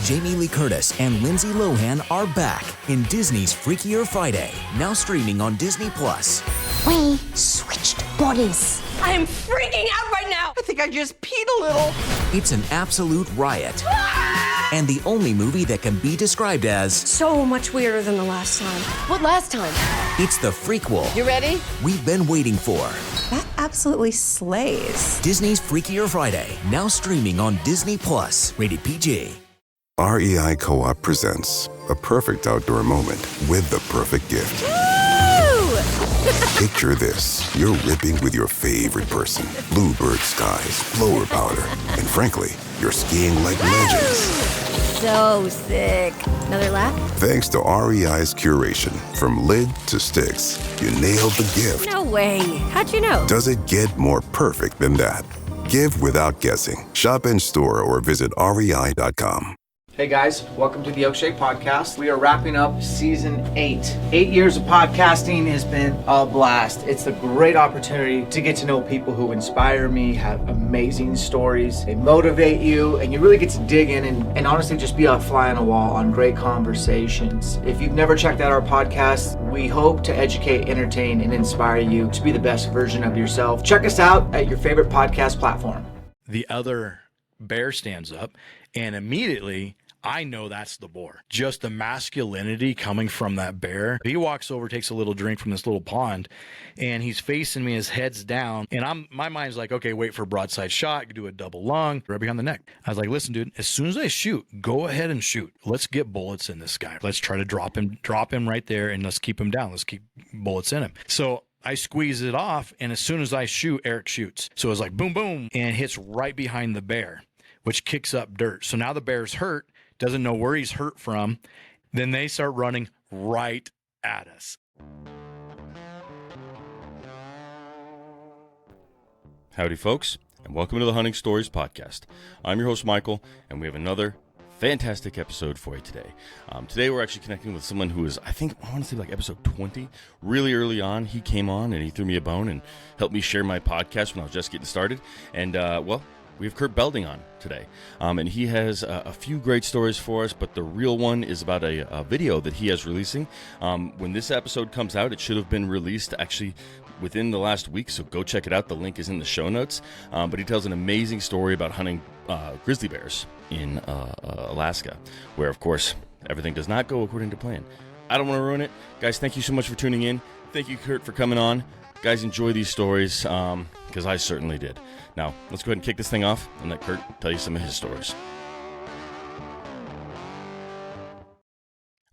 Jamie Lee Curtis and Lindsay Lohan are back in Disney's Freakier Friday, now streaming on Disney+. We switched bodies. I am freaking out right now. I think I just peed a little. It's an absolute riot. And the only movie that can be described as So much weirder than the last time. What last time? it's the freakquel You ready? we've been waiting for. That absolutely slays. Disney's Freakier Friday, now streaming on Disney+. Rated PG. REI Co-op presents a perfect outdoor moment with the perfect gift. Picture this. You're ripping with your favorite person. Bluebird skies, blower powder, and frankly, you're skiing like legends. So sick. Another lap? Thanks to REI's curation, from lid to sticks, you nailed the gift. No way. How'd you know? Does it get more perfect than that? Give without guessing. Shop in store or visit rei.com. Hey guys, welcome to the Oakshake Podcast. We are wrapping up season 8. 8 years of podcasting has been a blast. It's a great opportunity to get to know people who inspire me, have amazing stories, they motivate you, and you really get to dig in and honestly just be a fly on the wall on great conversations. If you've never checked out our podcast, we hope to educate, entertain, and inspire you to be the best version of yourself. Check us out at your favorite podcast platform. The other bear stands up, and immediately I know that's the boar. Just the masculinity coming from that bear. He walks over, takes a little drink from this little pond, and he's facing me, his head's down. And my mind's like, okay, wait for a broadside shot, do a double lung, right behind the neck. I was like, listen, dude, as soon as I shoot, go ahead and shoot. Let's get bullets in this guy. Let's try to drop him right there, and let's keep him down. Let's keep bullets in him. So I squeeze it off, and as soon as I shoot, Eric shoots. So it was like boom, boom, and hits right behind the bear, which kicks up dirt. So now the bear's hurt, doesn't know where he's hurt from. Then they start running right at us. Howdy, folks, and welcome to the Hunting Stories Podcast. I'm your host, Michael, and we have another fantastic episode for you today. Today, we're actually connecting with someone who is, I want to say like episode 20. Really early on, he came on and he threw me a bone and helped me share my podcast when I was just getting started. And, we have Kurt Belding on today, and he has a few great stories for us, but the real one is about a video that he is releasing. When this episode comes out, it should have been released actually within the last week, so go check it out. The link is in the show notes, but he tells an amazing story about hunting grizzly bears in Alaska, where, of course, everything does not go according to plan. I don't want to ruin it. Guys, thank you so much for tuning in. Thank you, Kurt, for coming on. Guys, enjoy these stories, because I certainly did. Now, let's go ahead and kick this thing off and let Kurt tell you some of his stories.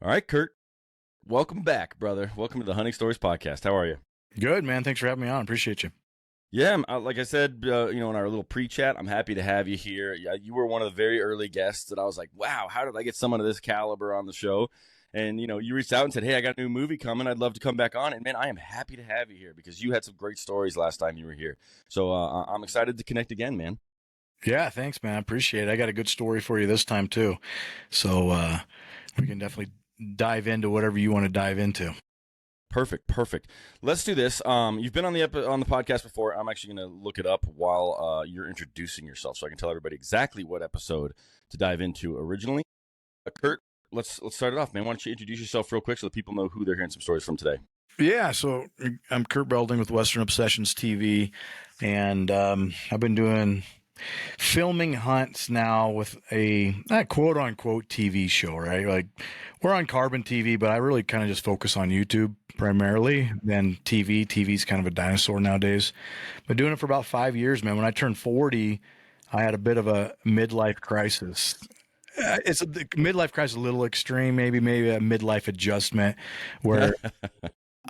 All right, Kurt, welcome back, brother. Welcome to the Hunting Stories Podcast. How are you? Good, man. Thanks for having me on. Appreciate you. Yeah, like I said, in our little pre-chat, I'm happy to have you here. Yeah, you were one of the very early guests that I was like, wow, how did I get someone of this caliber on the show? And, you reached out and said, hey, I got a new movie coming. I'd love to come back on. And, man, I am happy to have you here because you had some great stories last time you were here. So I'm excited to connect again, man. Yeah, thanks, man. I appreciate it. I got a good story for you this time, too. So we can definitely dive into whatever you want to dive into. Perfect. Let's do this. You've been on the podcast before. I'm actually going to look it up while you're introducing yourself so I can tell everybody exactly what episode to dive into originally. Kurt, let's start it off, man. Why don't you introduce yourself real quick so that people know who they're hearing some stories from today? Yeah, so I'm Kurt Belding with Western Obsessions TV, and I've been filming hunts now with a quote-unquote TV show, right? Like, we're on Carbon TV, but I really kind of just focus on YouTube primarily, then TV. TV's kind of a dinosaur nowadays. Been doing it for about 5 years, man. When I turned 40, I had a bit of a midlife crisis. It's a midlife crisis, a little extreme, maybe a midlife adjustment, where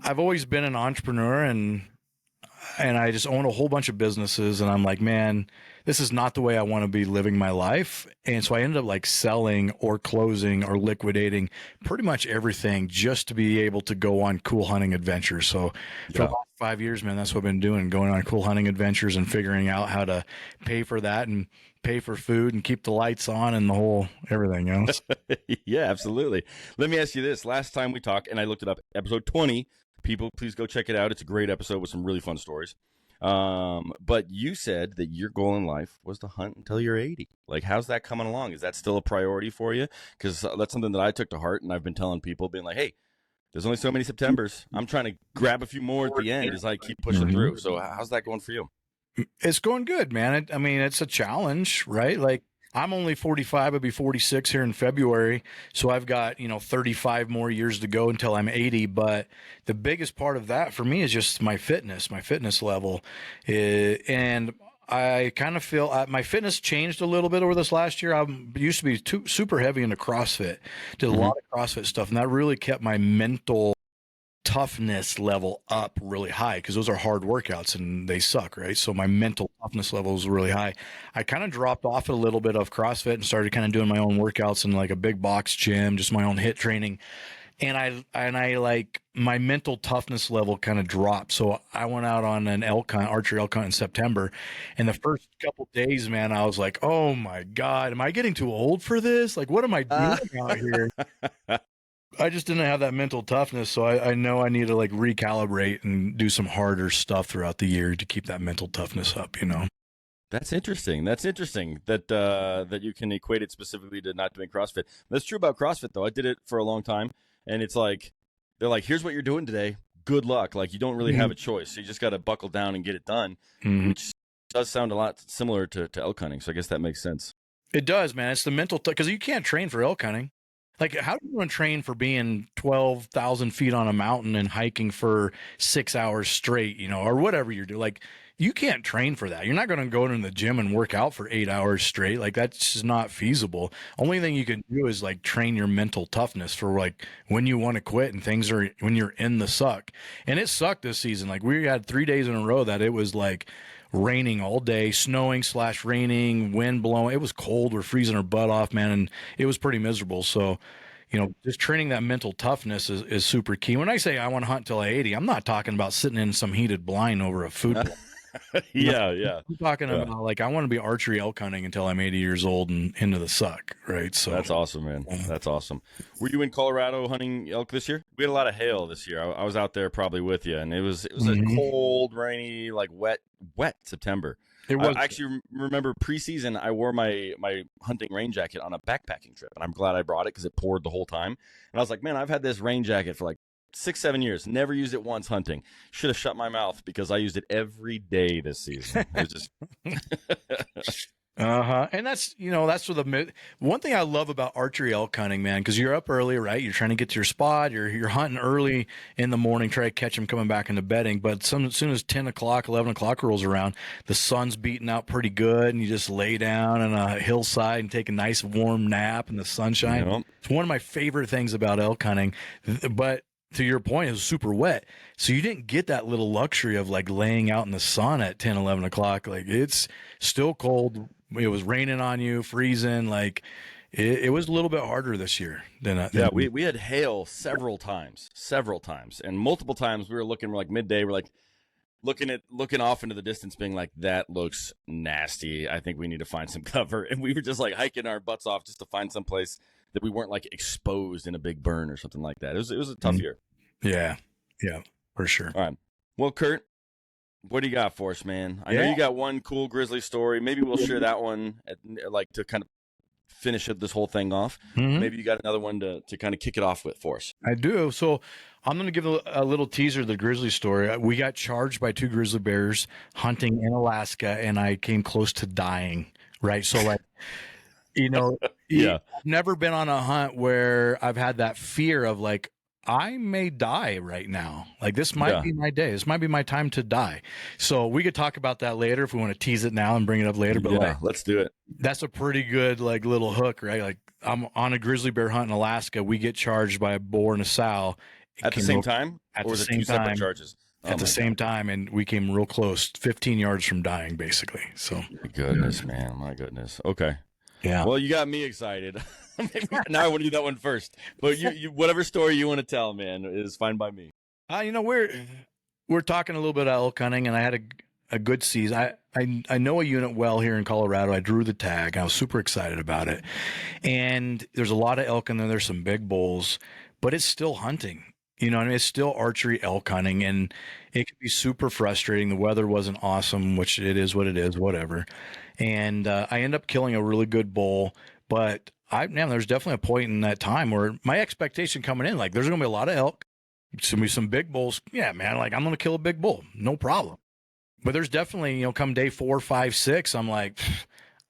I've always been an entrepreneur and I just own a whole bunch of businesses, and I'm like, man, this is not the way I want to be living my life. And so I ended up like selling or closing or liquidating pretty much everything just to be able to go on cool hunting adventures. So for about 5 years, man, that's what I've been doing, going on cool hunting adventures and figuring out how to pay for that and pay for food and keep the lights on and the whole everything, Yeah, absolutely. Let me ask you this. Last time we talked, and I looked it up, episode 20, people, please go check it out. It's a great episode with some really fun stories. But you said that your goal in life was to hunt until you're 80. Like, how's that coming along? Is that still a priority for you? Because that's something that I took to heart, and I've been telling people, being like, hey, there's only so many Septembers. I'm trying to grab a few more at the end as I keep pushing through. So how's that going for you? It's going good, man. I mean, it's a challenge, right? Like, I'm only 45. I'll be 46 here in February. So I've got, 35 more years to go until I'm 80. But the biggest part of that for me is just my fitness level. And I kind of feel my fitness changed a little bit over this last year. I used to be super heavy into CrossFit, did a lot of CrossFit stuff, and that really kept my mental toughness level up really high, because those are hard workouts and they suck, right? So my mental toughness level was really high. I kind of dropped off a little bit of CrossFit and started kind of doing my own workouts in like a big box gym, just my own HIIT training. And I like my mental toughness level kind of dropped. So I went out on an archery elk hunt in September. And the first couple days, man, I was like, oh my God, am I getting too old for this? Like, what am I doing out here? I just didn't have that mental toughness. So I know I need to like recalibrate and do some harder stuff throughout the year to keep that mental toughness up, That's interesting. That's interesting that you can equate it specifically to not doing CrossFit. That's true about CrossFit, though. I did it for a long time, and it's like they're like, "Here's what you're doing today. Good luck." Like, you don't really have a choice. You just got to buckle down and get it done, which does sound a lot similar to elk hunting. So I guess that makes sense. It does, man. It's the mental because you can't train for elk hunting. Like, how do you want to train for being 12,000 feet on a mountain and hiking for 6 hours straight, or whatever you're doing? Like, you can't train for that. You're not going to go into the gym and work out for 8 hours straight. Like, that's just not feasible. Only thing you can do is like train your mental toughness for like when you want to quit and when you're in the suck. And it sucked this season. Like, we had 3 days in a row that it was like raining all day, snowing/raining, wind blowing. It was cold. We're freezing our butt off, man. And it was pretty miserable. So, just training that mental toughness is super key. When I say I want to hunt till I'm 80, I'm not talking about sitting in some heated blind over a food bowl. Yeah. I'm talking about like, I want to be archery elk hunting until I'm 80 years old and into the suck, right? So that's awesome, man. That's awesome. Were you in Colorado hunting elk this year? We had a lot of hail this year. I was out there probably with you, and it was a cold, rainy, like wet September. It was. I actually remember preseason, I wore my hunting rain jacket on a backpacking trip, and I'm glad I brought it because it poured the whole time. And I was like, man, I've had this rain jacket for like 6-7 years, never used it once hunting. Should have shut my mouth because I used it every day this season. It was just And that's that's for the one thing I love about archery elk hunting, man, because you're up early, right? You're trying to get to your spot. You're hunting early in the morning, try to catch them coming back into bedding. But as soon as 10 o'clock, 11 o'clock rolls around, the sun's beating out pretty good, and you just lay down on a hillside and take a nice warm nap in the sunshine. It's one of my favorite things about elk hunting. But to your point, it was super wet. So you didn't get that little luxury of like laying out in the sun at 10, 11 o'clock. Like, it's still cold. It was raining on you, freezing. Like, it was a little bit harder this year than we had hail several times. And multiple times we were looking, we're like midday, we're like looking off into the distance, being like, that looks nasty. I think we need to find some cover. And we were just like hiking our butts off just to find some place that we weren't like exposed in a big burn or something like that. It was a tough year. Yeah, for sure. All right. Well, Kurt, what do you got for us, man? I know you got one cool grizzly story. Maybe we'll share that one to kind of finish this whole thing off. Maybe you got another one to kind of kick it off with for us. I do. So I'm going to give a little teaser of the grizzly story. We got charged by 2 grizzly bears hunting in Alaska, and I came close to dying, right? So like, I've never been on a hunt where I've had that fear of like, I may die right now. Like, this might be my day. This might be my time to die. So we could talk about that later if we want to tease it now and bring it up later. But let's do it. That's a pretty good like little hook, right? Like, I'm on a grizzly bear hunt in Alaska. We get charged by a boar and a sow at the same time, or was it 2 separate charges? At the same time, and we came real close, 15 yards from dying, basically. So, my goodness, man, my goodness. Okay. Yeah. Well, you got me excited. Now I want to do that one first. But you whatever story you want to tell, man, is fine by me. We're talking a little bit of elk hunting, and I had a good season. I know a unit well here in Colorado. I drew the tag. I was super excited about it. And there's a lot of elk in there. There's some big bulls, but it's still hunting. You know, and it's still archery elk hunting, and it can be super frustrating. The weather wasn't awesome, which it is what it is, whatever. And I end up killing a really good bull, but there's definitely a point in that time where my expectation coming in, like, there's going to be a lot of elk, it's going to be some big bulls. Yeah, man, like, I'm going to kill a big bull, no problem. But there's definitely, you know, come day 4, 5, 6, I'm like,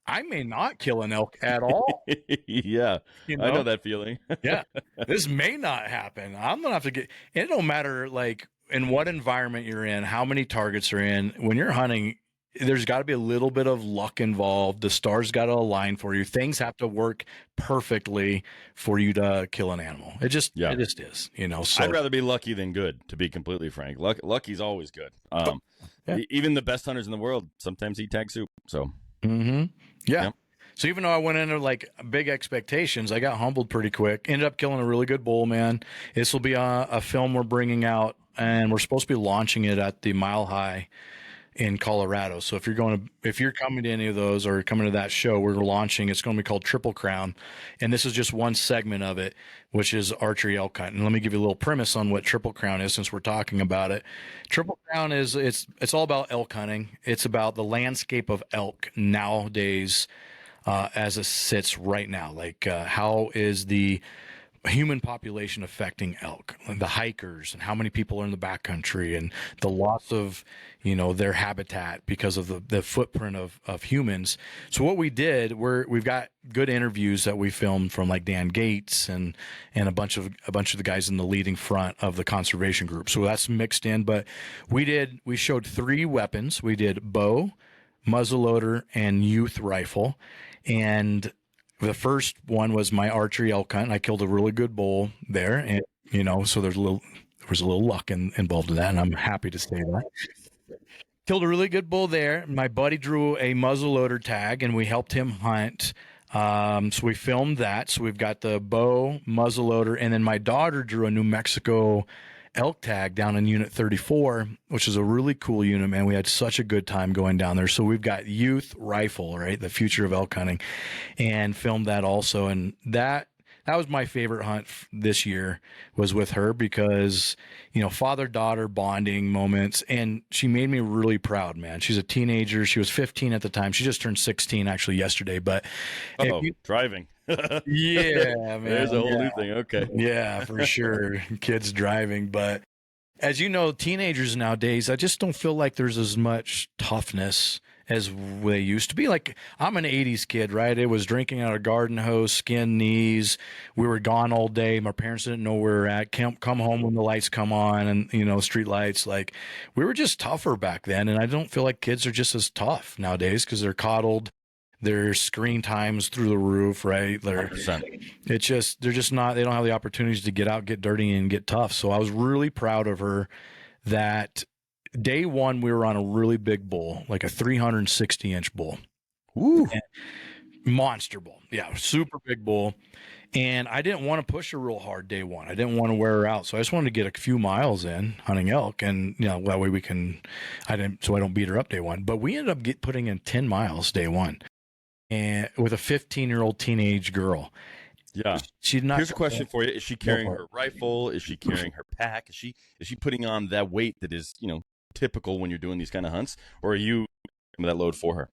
I may not kill an elk at all. Yeah, You I know know? that feeling. Yeah, this may not happen. I'm gonna have to get. It don't matter like in what environment you're in, how many targets are in. When you're hunting, there's got to be a little bit of luck involved. The stars got to align for you. Things have to work perfectly for you to kill an animal. It just is. You know. So I'd rather be lucky than good, to be completely frank. Lucky's always good. Yeah. Even the best hunters in the world sometimes eat tag soup. So. Mm-hmm. Yeah. Yep. So even though I went into like big expectations, I got humbled pretty quick. Ended up killing a really good bull, man. This will be a film we're bringing out, and we're supposed to be launching it at the Mile High in Colorado. So if you're coming to any of those or coming to that show, we're launching. It's going to be called Triple Crown, and this is just one segment of it, which is archery elk hunt. And let me give you a little premise on what Triple Crown is, since we're talking about it. Triple Crown is it's all about elk hunting. It's about the landscape of elk nowadays, as it sits right now. Like how is the human population affecting elk, the hikers, and how many people are in the backcountry, and the loss of, you know, their habitat because of the footprint of humans. So what we did, we've got good interviews that we filmed from like Dan Gates and a bunch of the guys in the leading front of the conservation group. So that's mixed in, but we showed 3 weapons. We did bow, muzzleloader, and youth rifle. And the first one was my archery elk hunt. I killed a really good bull there, and you know, so there was a little luck involved in that, and I'm happy to say that. Killed a really good bull there. My buddy drew a muzzleloader tag, and we helped him hunt. So we filmed that. So we've got the bow, muzzleloader, and then my daughter drew a New Mexico elk tag down in Unit 34, which is a really cool unit, man. We had such a good time going down there. So we've got youth rifle, right? The future of elk hunting, and filmed that also. And that was my favorite hunt this year, was with her, because, you know, father-daughter bonding moments, and she made me really proud, man. She's a teenager. She was 15 at the time. She just turned 16 actually yesterday, but Driving. Yeah, man. There's a whole new thing. Okay. Yeah, for sure. Kids driving. But as you know, teenagers nowadays, I just don't feel like there's as much toughness as they used to be. Like, I'm an 80s kid, right? It was drinking out of garden hose, skin knees. We were gone all day. My parents didn't know where we were at. Come home when the lights come on, and, you know, street lights. Like, we were just tougher back then. And I don't feel like kids are just as tough nowadays, because they're coddled. Their screen times through the roof, right? They're just not, they don't have the opportunities to get out, get dirty, and get tough. So I was really proud of her that day one, we were on a really big bull, like a 360-inch bull. Woo. Monster bull. Yeah, super big bull. And I didn't want to push her real hard day one. I didn't want to wear her out. So I just wanted to get a few miles in hunting elk. And, you know, that way so I don't beat her up day one. But we ended up putting in 10 miles day one, and with a 15-year-old teenage girl. Yeah. Here's a question for you. Is she carrying her rifle? Is she carrying her pack? Is she putting on that weight that is, you know, typical when you're doing these kind of hunts? Or are you that load for her?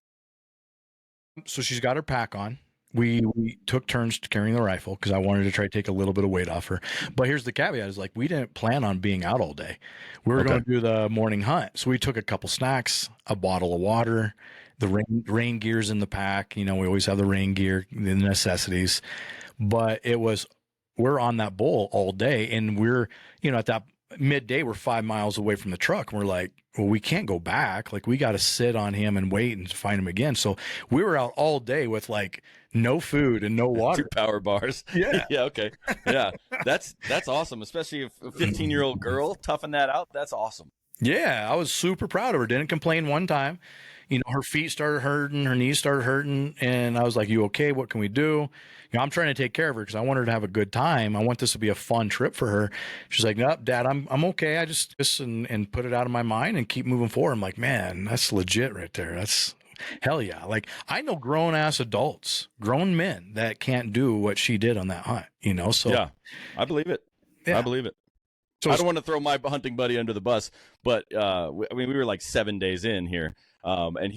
So she's got her pack on. We took turns carrying the rifle because I wanted to try to take a little bit of weight off her. But here's the caveat, is like, we didn't plan on being out all day. We were going to do the morning hunt. So we took a couple snacks, a bottle of water, the rain gear's in the pack. You know, we always have the rain gear, the necessities. But we're on that bull all day, and we're, you know, at that midday, we're 5 miles away from the truck, and we're like, well, we can't go back. Like, we got to sit on him and wait and find him again. So we were out all day with like no food and no water. 2 power bars. Yeah. Yeah. Okay. Yeah. That's awesome. Especially if a 15-year-old girl toughen that out. That's awesome. Yeah. I was super proud of her. Didn't complain one time. You know, her feet started hurting, her knees started hurting, and I was like, you okay? What can we do? You know, I'm trying to take care of her because I want her to have a good time. I want this to be a fun trip for her. She's like, nope, Dad, I'm okay. I just and put it out of my mind and keep moving forward. I'm like, man, that's legit right there. That's hell yeah. Like, I know grown ass adults, grown men that can't do what she did on that hunt, you know? So yeah, I believe it. Yeah. I believe it. So I don't want to throw my hunting buddy under the bus, but we were like 7 days in here, and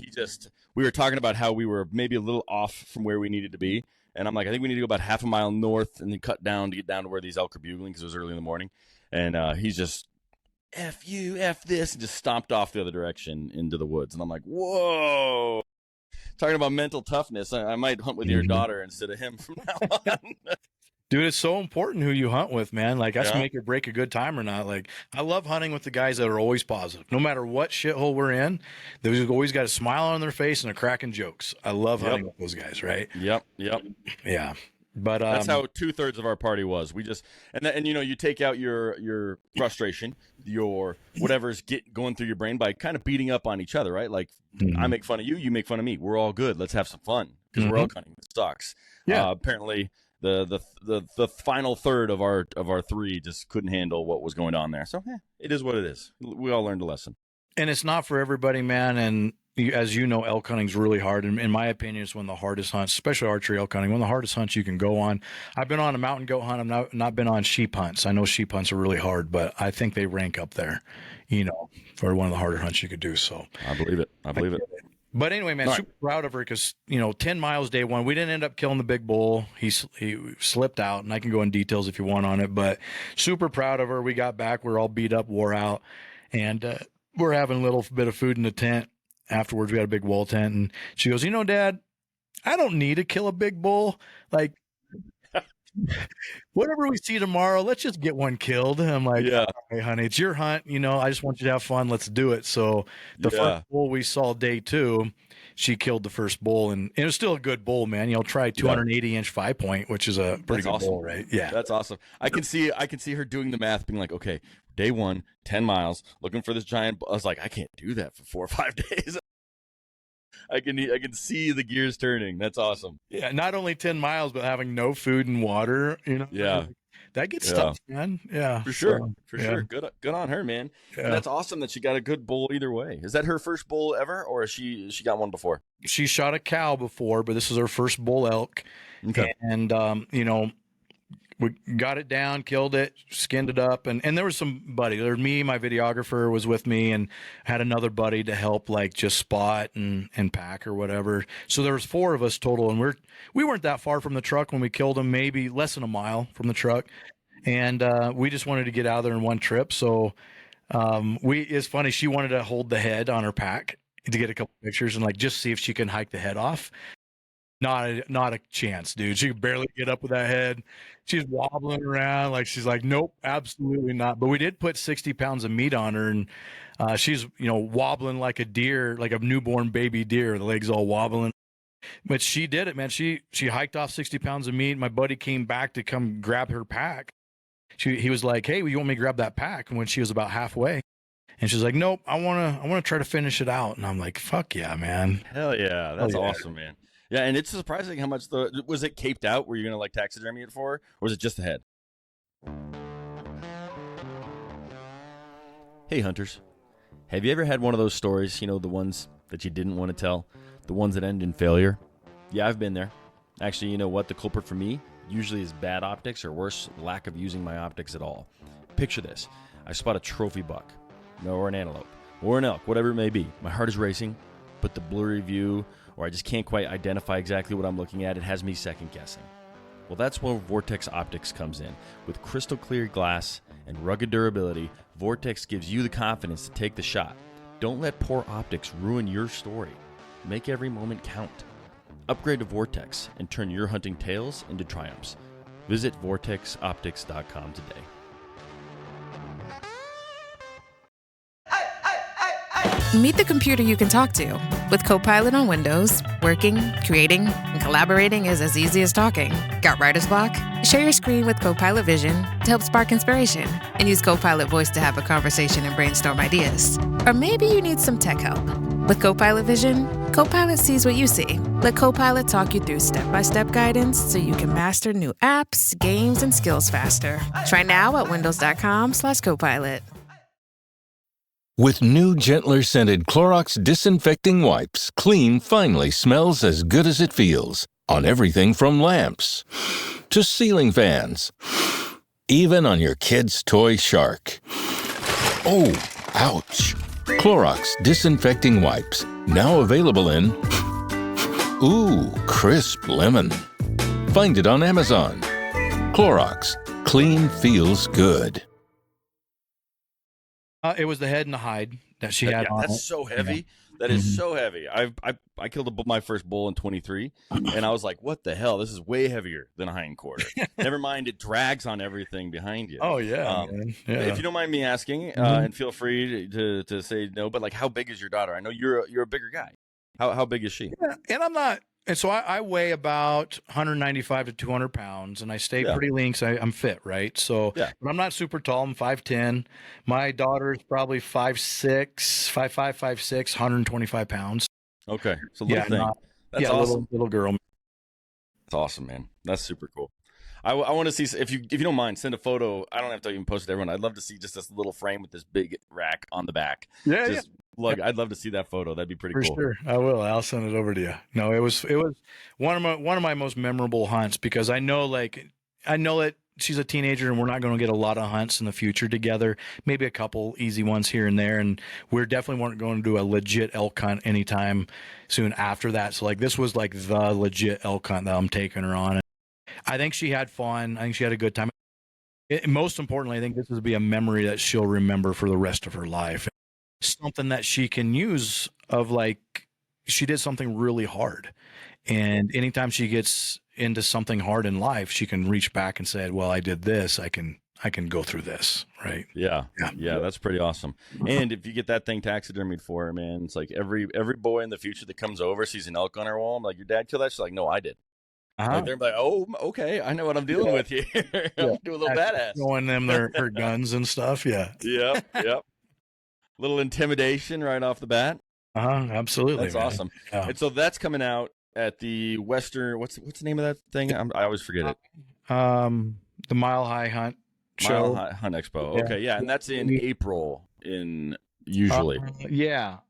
we were talking about how we were maybe a little off from where we needed to be, and I'm like, I think we need to go about half a mile north and then cut down to get down to where these elk are bugling because it was early in the morning, and he's just F you, F this, and just stomped off the other direction into the woods, and I'm like, whoa. Talking about mental toughness, I might hunt with your daughter instead of him from now on. Dude, it's so important who you hunt with, man. Like, that's make or break a good time or not. Like, I love hunting with the guys that are always positive. No matter what shithole we're in, they've always got a smile on their face and a cracking jokes. I love hunting with those guys, right? Yep. Yeah. But that's how 2/3 of our party was. We just and you take out your frustration, your whatever's going through your brain by kind of beating up on each other, right? Like I make fun of you, you make fun of me. We're all good. Let's have some fun because we're elk hunting. It sucks. Yeah. Apparently the final third of our three just couldn't handle what was going on there. So it is what it is. We all learned a lesson. And it's not for everybody, man. And as you know, elk hunting is really hard. And in my opinion, it's one of the hardest hunts, especially archery elk hunting, one of the hardest hunts you can go on. I've been on a mountain goat hunt. I've not been on sheep hunts. I know sheep hunts are really hard, but I think they rank up there, for one of the harder hunts you could do. So I believe it. But anyway, man, super proud of her because, 10 miles day one, we didn't end up killing the big bull. He slipped out, and I can go in details if you want on it, but super proud of her. We got back. We're all beat up, wore out, and we're having a little bit of food in the tent. Afterwards, we had a big wall tent, and she goes, Dad, I don't need to kill a big bull. Like, whatever we see tomorrow, let's just get one killed. And I'm like, hey, honey, it's your hunt. I just want you to have fun. Let's do it. So the first bull we saw day 2, she killed the first bull, and it was still a good bull, man. Try 280-inch 5-point, which is a pretty good bull, right? Yeah, that's awesome. I can see her doing the math, being like, okay, day 1, 10 miles, looking for this giant bull. I was like, I can't do that for 4 or 5 days. I can see the gears turning. That's awesome. Yeah, not only 10 miles, but having no food and water. Yeah, that gets tough, man. Yeah, for sure. Sure. Good on her, man. Yeah. And that's awesome that she got a good bull either way. Is that her first bull ever, or has she got one before? She shot a cow before, but this is her first bull elk. Okay, and we got it down, killed it, skinned it up, and there was somebody. There was me, my videographer was with me, and had another buddy to help, like just spot and pack or whatever. So there was 4 of us total, and we weren't that far from the truck when we killed him, maybe less than a mile from the truck, and we just wanted to get out of there in one trip. So it's funny. She wanted to hold the head on her pack to get a couple pictures and just see if she can hike the head off. Not a chance, dude. She could barely get up with that head. She's wobbling around. She's like, nope, absolutely not. But we did put 60 pounds of meat on her, and she's, wobbling like a deer, like a newborn baby deer. The legs all wobbling. But she did it, man. She hiked off 60 pounds of meat. My buddy came back to come grab her pack. He was like, hey, you want me to grab that pack? And when she was about halfway, and she's like, nope, I want to try to finish it out. And I'm like, fuck yeah, man. Hell yeah. That's awesome, man. Yeah, and it's surprising how much was it caped out? Were you going to taxidermy it for her? Or was it just the head? Hey, hunters. Have you ever had one of those stories, the ones that you didn't want to tell? The ones that end in failure? Yeah, I've been there. Actually, you know what? The culprit for me usually is bad optics, or worse, lack of using my optics at all. Picture this. I spot a trophy buck, or an antelope, or an elk, whatever it may be. My heart is racing, but the blurry view, or I just can't quite identify exactly what I'm looking at, it has me second guessing. Well, that's where Vortex Optics comes in. With crystal clear glass and rugged durability, Vortex gives you the confidence to take the shot. Don't let poor optics ruin your story. Make every moment count. Upgrade to Vortex and turn your hunting tales into triumphs. Visit vortexoptics.com today. Meet the computer you can talk to. With Copilot on Windows, working, creating, and collaborating is as easy as talking. Got writer's block? Share your screen with Copilot Vision to help spark inspiration, and use Copilot Voice to have a conversation and brainstorm ideas. Or maybe you need some tech help. With Copilot Vision, Copilot sees what you see. Let Copilot talk you through step-by-step guidance so you can master new apps, games, and skills faster. Try now at windows.com/Copilot. With new, gentler scented Clorox disinfecting wipes, clean finally smells as good as it feels. On everything from lamps to ceiling fans even on your kid's toy shark. Oh, ouch. Clorox Disinfecting Wipes, now available in crisp lemon. Find it on Amazon. Clorox, clean feels good. It was the head and the hide that she had on. That's so heavy. Yeah. That is so heavy. I killed my first bull in 23, and I was like, what the hell? This is way heavier than a hindquarter. Never mind, it drags on everything behind you. Oh, yeah, man. Yeah. If you don't mind me asking, and feel free to say no, but like, how big is your daughter? I know you're a bigger guy. How big is she? Yeah, and I'm not. And so I weigh about 195 to 200 pounds, and I stay pretty lean because I'm fit, right? So but I'm not super tall. I'm 5'10". My daughter is probably 5'6", 5'5", 5'6", 125 pounds. Okay, so little thing. That's awesome. Little girl. That's awesome, man. That's super cool. I want to see, if you don't mind, send a photo. I don't have to even post it to everyone. I'd love to see just this little frame with this big rack on the back. Look, I'd love to see that photo. That'd be pretty cool. For sure, I will. I'll send it over to you. No, it was one of my most memorable hunts because I know that she's a teenager and we're not going to get a lot of hunts in the future together. Maybe a couple easy ones here and there, and we're definitely weren't going to do a legit elk hunt anytime soon after that. So like this was like the legit elk hunt that I'm taking her on. I think she had fun. I think she had a good time. Most importantly, I think this will be a memory that she'll remember for the rest of her life. Something that she can use of like, she did something really hard. And anytime she gets into something hard in life, she can reach back and say, well, I did this. I can go through this. Right. Yeah. That's pretty awesome. And if you get that thing taxidermied for her, man, it's like every boy in the future that comes over, sees an elk on her wall. I'm like, your dad killed that? She's like, no, I did. Like they're like, oh, okay, I know what I'm dealing with here. I'm doing a little badass. Showing them her guns and stuff. Yeah. Yep. Little intimidation right off the bat. Absolutely. That's awesome. Yeah. And so that's coming out at the Western. What's the name of that thing? I always forget it. The Mile High Hunt Show. Mile High Hunt Expo. Yeah. Okay, yeah, and that's in April. Usually.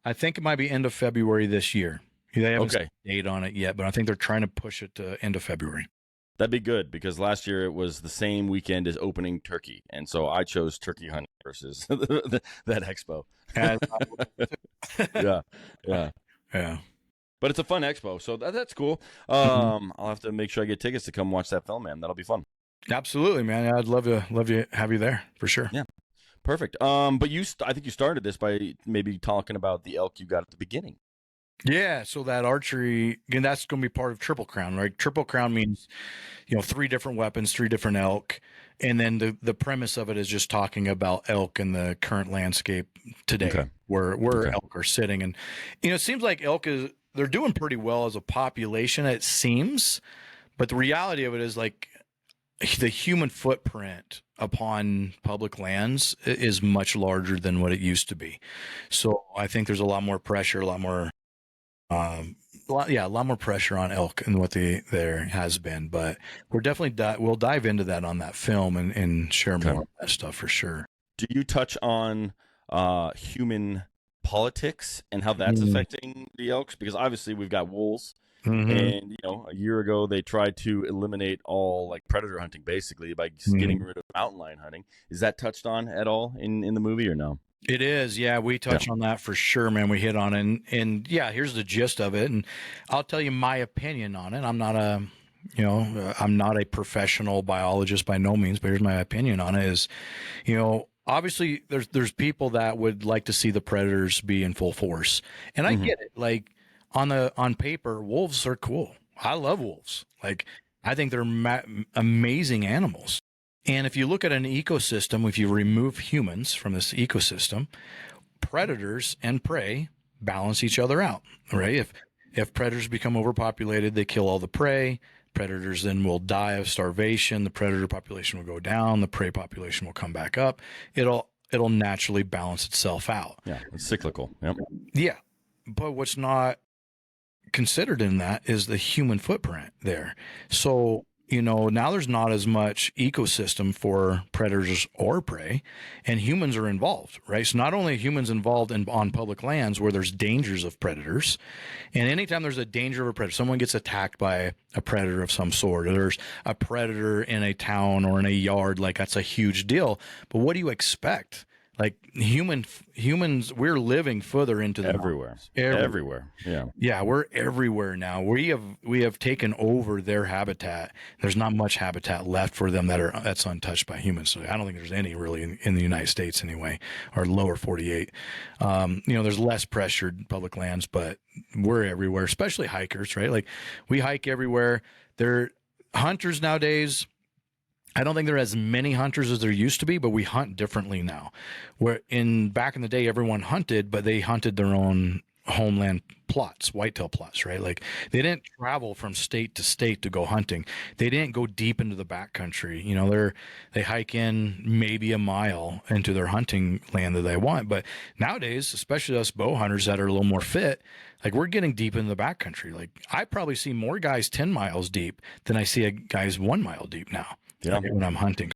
I think it might be end of February this year. They haven't set a date on it yet, but I think they're trying to push it to end of February. That'd be good because last year it was the same weekend as opening turkey, and so I chose turkey hunting versus that expo. Yeah. But it's a fun expo, so that's cool. I'll have to make sure I get tickets to come watch that film, man. That'll be fun. Absolutely, man. I'd love to have you there for sure. Yeah, perfect. But I think you started this by maybe talking about the elk you got at the beginning. Yeah, so that archery, again, that's going to be part of Triple Crown, right? Triple Crown means, 3 different weapons, 3 different elk. And then the premise of it is just talking about elk in the current landscape today, where elk are sitting. And, it seems like elk they're doing pretty well as a population, it seems. But the reality of it is like the human footprint upon public lands is much larger than what it used to be. So I think there's a lot more pressure, a lot more pressure on elk than what there has been, but we're definitely we'll dive into that on that film and share more of that stuff for sure. Do you touch on human politics and how that's affecting the elks? Because obviously we've got wolves, and a year ago they tried to eliminate all like predator hunting basically by getting rid of mountain lion hunting. Is that touched on at all in the movie or no? It is. Yeah, we touch on that for sure, man. We hit on it. And yeah, here's the gist of it. And I'll tell you my opinion on it. I'm not a professional biologist by no means, but here's my opinion on it is, obviously there's people that would like to see the predators be in full force. And I get it. Like on paper, wolves are cool. I love wolves. Like I think they're amazing animals. And if you look at an ecosystem, if you remove humans from this ecosystem, predators and prey balance each other out, right? If predators become overpopulated, they kill all the prey. Predators then will die of starvation. The predator population will go down. The prey population will come back up. It'll naturally balance itself out. Yeah, it's cyclical. Yep. Yeah, but what's not considered in that is the human footprint there. So now there's not as much ecosystem for predators or prey, and humans are involved, right? So not only are humans involved on public lands where there's dangers of predators, and anytime there's a danger of a predator, someone gets attacked by a predator of some sort, or there's a predator in a town or in a yard, like that's a huge deal. But what do you expect? Like humans, we're living further into the everywhere. Yeah, we're everywhere now. We have taken over their habitat. There's not much habitat left for them that's untouched by humans. So I don't think there's any really in the United States anyway, or lower 48. There's less pressured public lands, but we're everywhere, especially hikers, right? Like we hike everywhere. They're hunters nowadays. I don't think there are as many hunters as there used to be, but we hunt differently now. Where back in the day, everyone hunted, but they hunted their own homeland plots, whitetail plots, right? Like they didn't travel from state to state to go hunting. They didn't go deep into the backcountry. They hike in maybe a mile into their hunting land that they want. But nowadays, especially us bow hunters that are a little more fit, like we're getting deep in the backcountry. Like I probably see more guys 10 miles deep than I see guys 1 mile deep now. Yeah. When I'm hunting.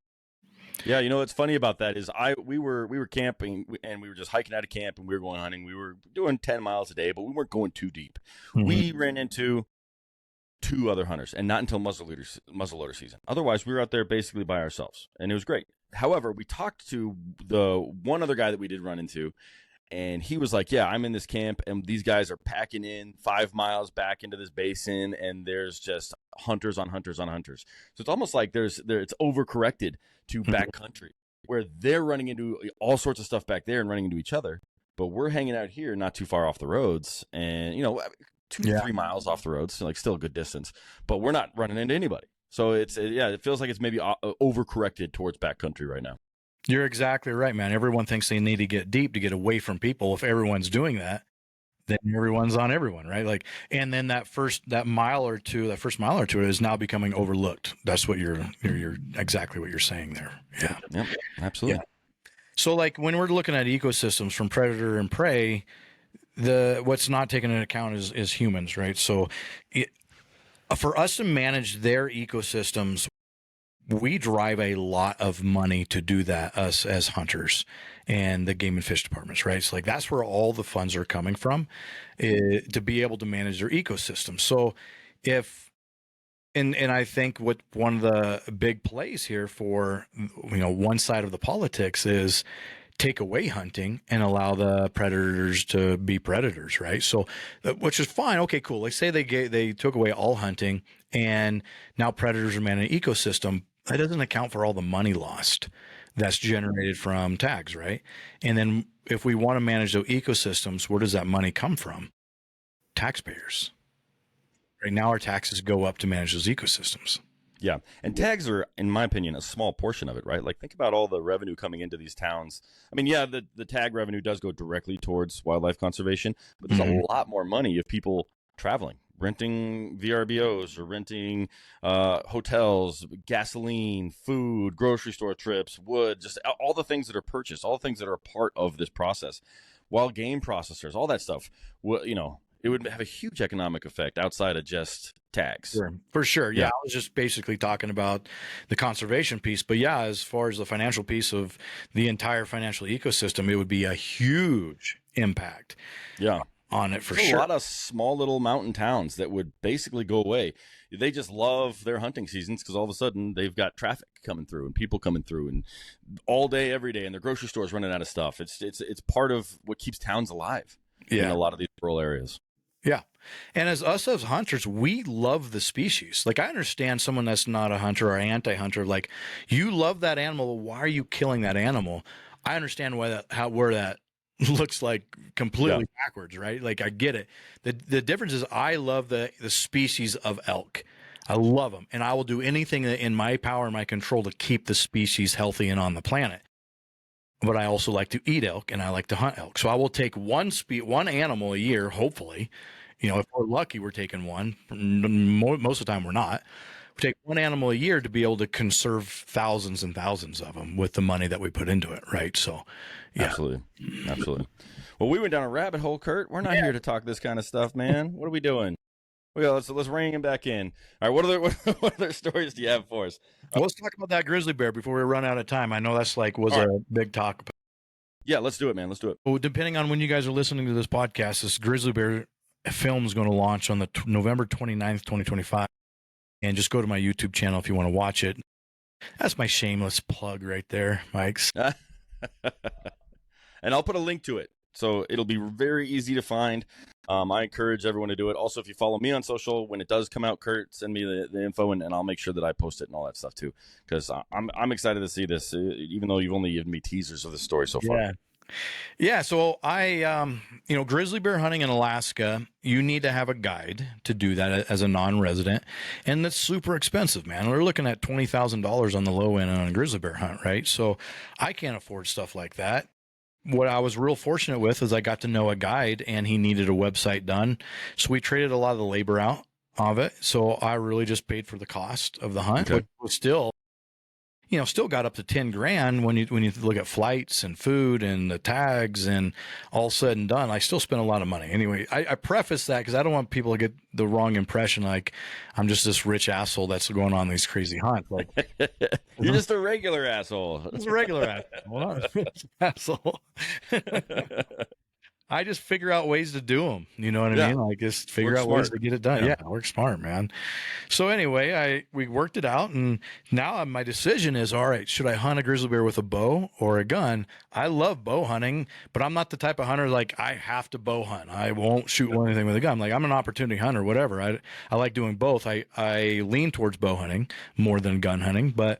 Yeah, what's funny about that is we were camping and we were just hiking out of camp and we were going hunting. We were doing 10 miles a day, but we weren't going too deep. Mm-hmm. We ran into 2 other hunters, and not until muzzleloader season. Otherwise, we were out there basically by ourselves, and it was great. However, we talked to the one other guy that we did run into, and he was like, yeah, I'm in this camp, and these guys are packing in 5 miles back into this basin, and there's just hunters on hunters on hunters. So it's almost like it's overcorrected to backcountry, where they're running into all sorts of stuff back there and running into each other. But we're hanging out here not too far off the roads, and, 2 to 3 miles off the roads, so like still a good distance, but we're not running into anybody. So it feels like it's maybe overcorrected towards backcountry right now. You're exactly right, man. Everyone thinks they need to get deep to get away from people. If everyone's doing that, then everyone's on everyone, right? Like, and then that first mile or two is now becoming overlooked. That's what you're exactly what you're saying there. Yeah. Yep, absolutely. Yeah. So like when we're looking at ecosystems from predator and prey, what's not taken into account is humans, right? So for us to manage their ecosystems, we drive a lot of money to do that, us as hunters and the game and fish departments, right? So like that's where all the funds are coming from, to be able to manage their ecosystem. So and I think what one of the big plays here for, one side of the politics is take away hunting and allow the predators to be predators, right? So, which is fine. Okay, cool. Like say they took away all hunting and now predators are managing an ecosystem. That doesn't account for all the money lost that's generated from tags, right? And then if we want to manage those ecosystems, where does that money come from? Taxpayers. Right now our taxes go up to manage those ecosystems. Yeah. And tags are, in my opinion, a small portion of it, right? Like think about all the revenue coming into these towns. I mean, yeah, the tag revenue does go directly towards wildlife conservation, but there's a lot more money if people traveling, renting VRBOs or renting hotels, gasoline, food, grocery store trips, wood, just all the things that are purchased, all the things that are a part of this process. Wild game processors, all that stuff, it would have a huge economic effect outside of just tags. Sure. For sure. Yeah. I was just basically talking about the conservation piece, but yeah, as far as the financial piece of the entire financial ecosystem, it would be a huge impact. Yeah. On it for There's sure. A lot of small little mountain towns that would basically go away. They just love their hunting seasons because all of a sudden they've got traffic coming through and people coming through and all day, every day, and their grocery stores running out of stuff. It's part of what keeps towns alive in a lot of these rural areas. Yeah. And as hunters, we love the species. Like I understand someone that's not a hunter or anti-hunter, like you love that animal. Why are you killing that animal? I understand where that looks like completely backwards, right? Like I get it. The difference is I love the species of elk. I love them, and I will do anything in my power and my control to keep the species healthy and on the planet. But I also like to eat elk and I like to hunt elk. So I will take one animal a year, hopefully. If we're lucky, we're taking one. Most of the time we're not. We take one animal a year to be able to conserve thousands and thousands of them with the money that we put into it, right? So, yeah. Absolutely. Well, we went down a rabbit hole, Kurt. We're not here to talk this kind of stuff, man. What are we doing? Well, let's rein him back in. All right, what other stories do you have for us? Well, let's talk about that grizzly bear before we run out of time. I know that's was All right. a big talk. Yeah, let's do it, man. Let's do it. Well, depending on when you guys are listening to this podcast, this grizzly bear film is going to launch on the November 29th, 2025. And just go to my YouTube channel if you want to watch it. That's my shameless plug right there, Mike's. And I'll put a link to it, so it'll be very easy to find. I encourage everyone to do it. Also, if you follow me on social, when it does come out, Kurt, send me the info, and I'll make sure that I post it and all that stuff too, because I'm excited to see this, even though you've only given me teasers of the story so far. Yeah. So I, grizzly bear hunting in Alaska, you need to have a guide to do that as a non-resident, and that's super expensive, man. We're looking at $20,000 on the low end on a grizzly bear hunt, right? So I can't afford stuff like that. What I was real fortunate with is I got to know a guide, and he needed a website done. So we traded a lot of the labor out of it. So I really just paid for the cost of the hunt, which was still got up to 10 grand when you look at flights and food and the tags and all said and done. I still spent a lot of money. Anyway, I preface that because I don't want people to get the wrong impression like I'm just this rich asshole that's going on these crazy hunts. Like you're just a regular asshole. Just a regular asshole. Well, not a rich asshole. I just figure out ways to do them. You know what I mean? Like just figure out ways to get it done. Yeah, work smart, man. So anyway, we worked it out, and now my decision is, all right, should I hunt a grizzly bear with a bow or a gun? I love bow hunting, but I'm not the type of hunter like I have to bow hunt. I won't shoot anything with a gun. Like I'm an opportunity hunter, whatever. I like doing both. I lean towards bow hunting more than gun hunting, but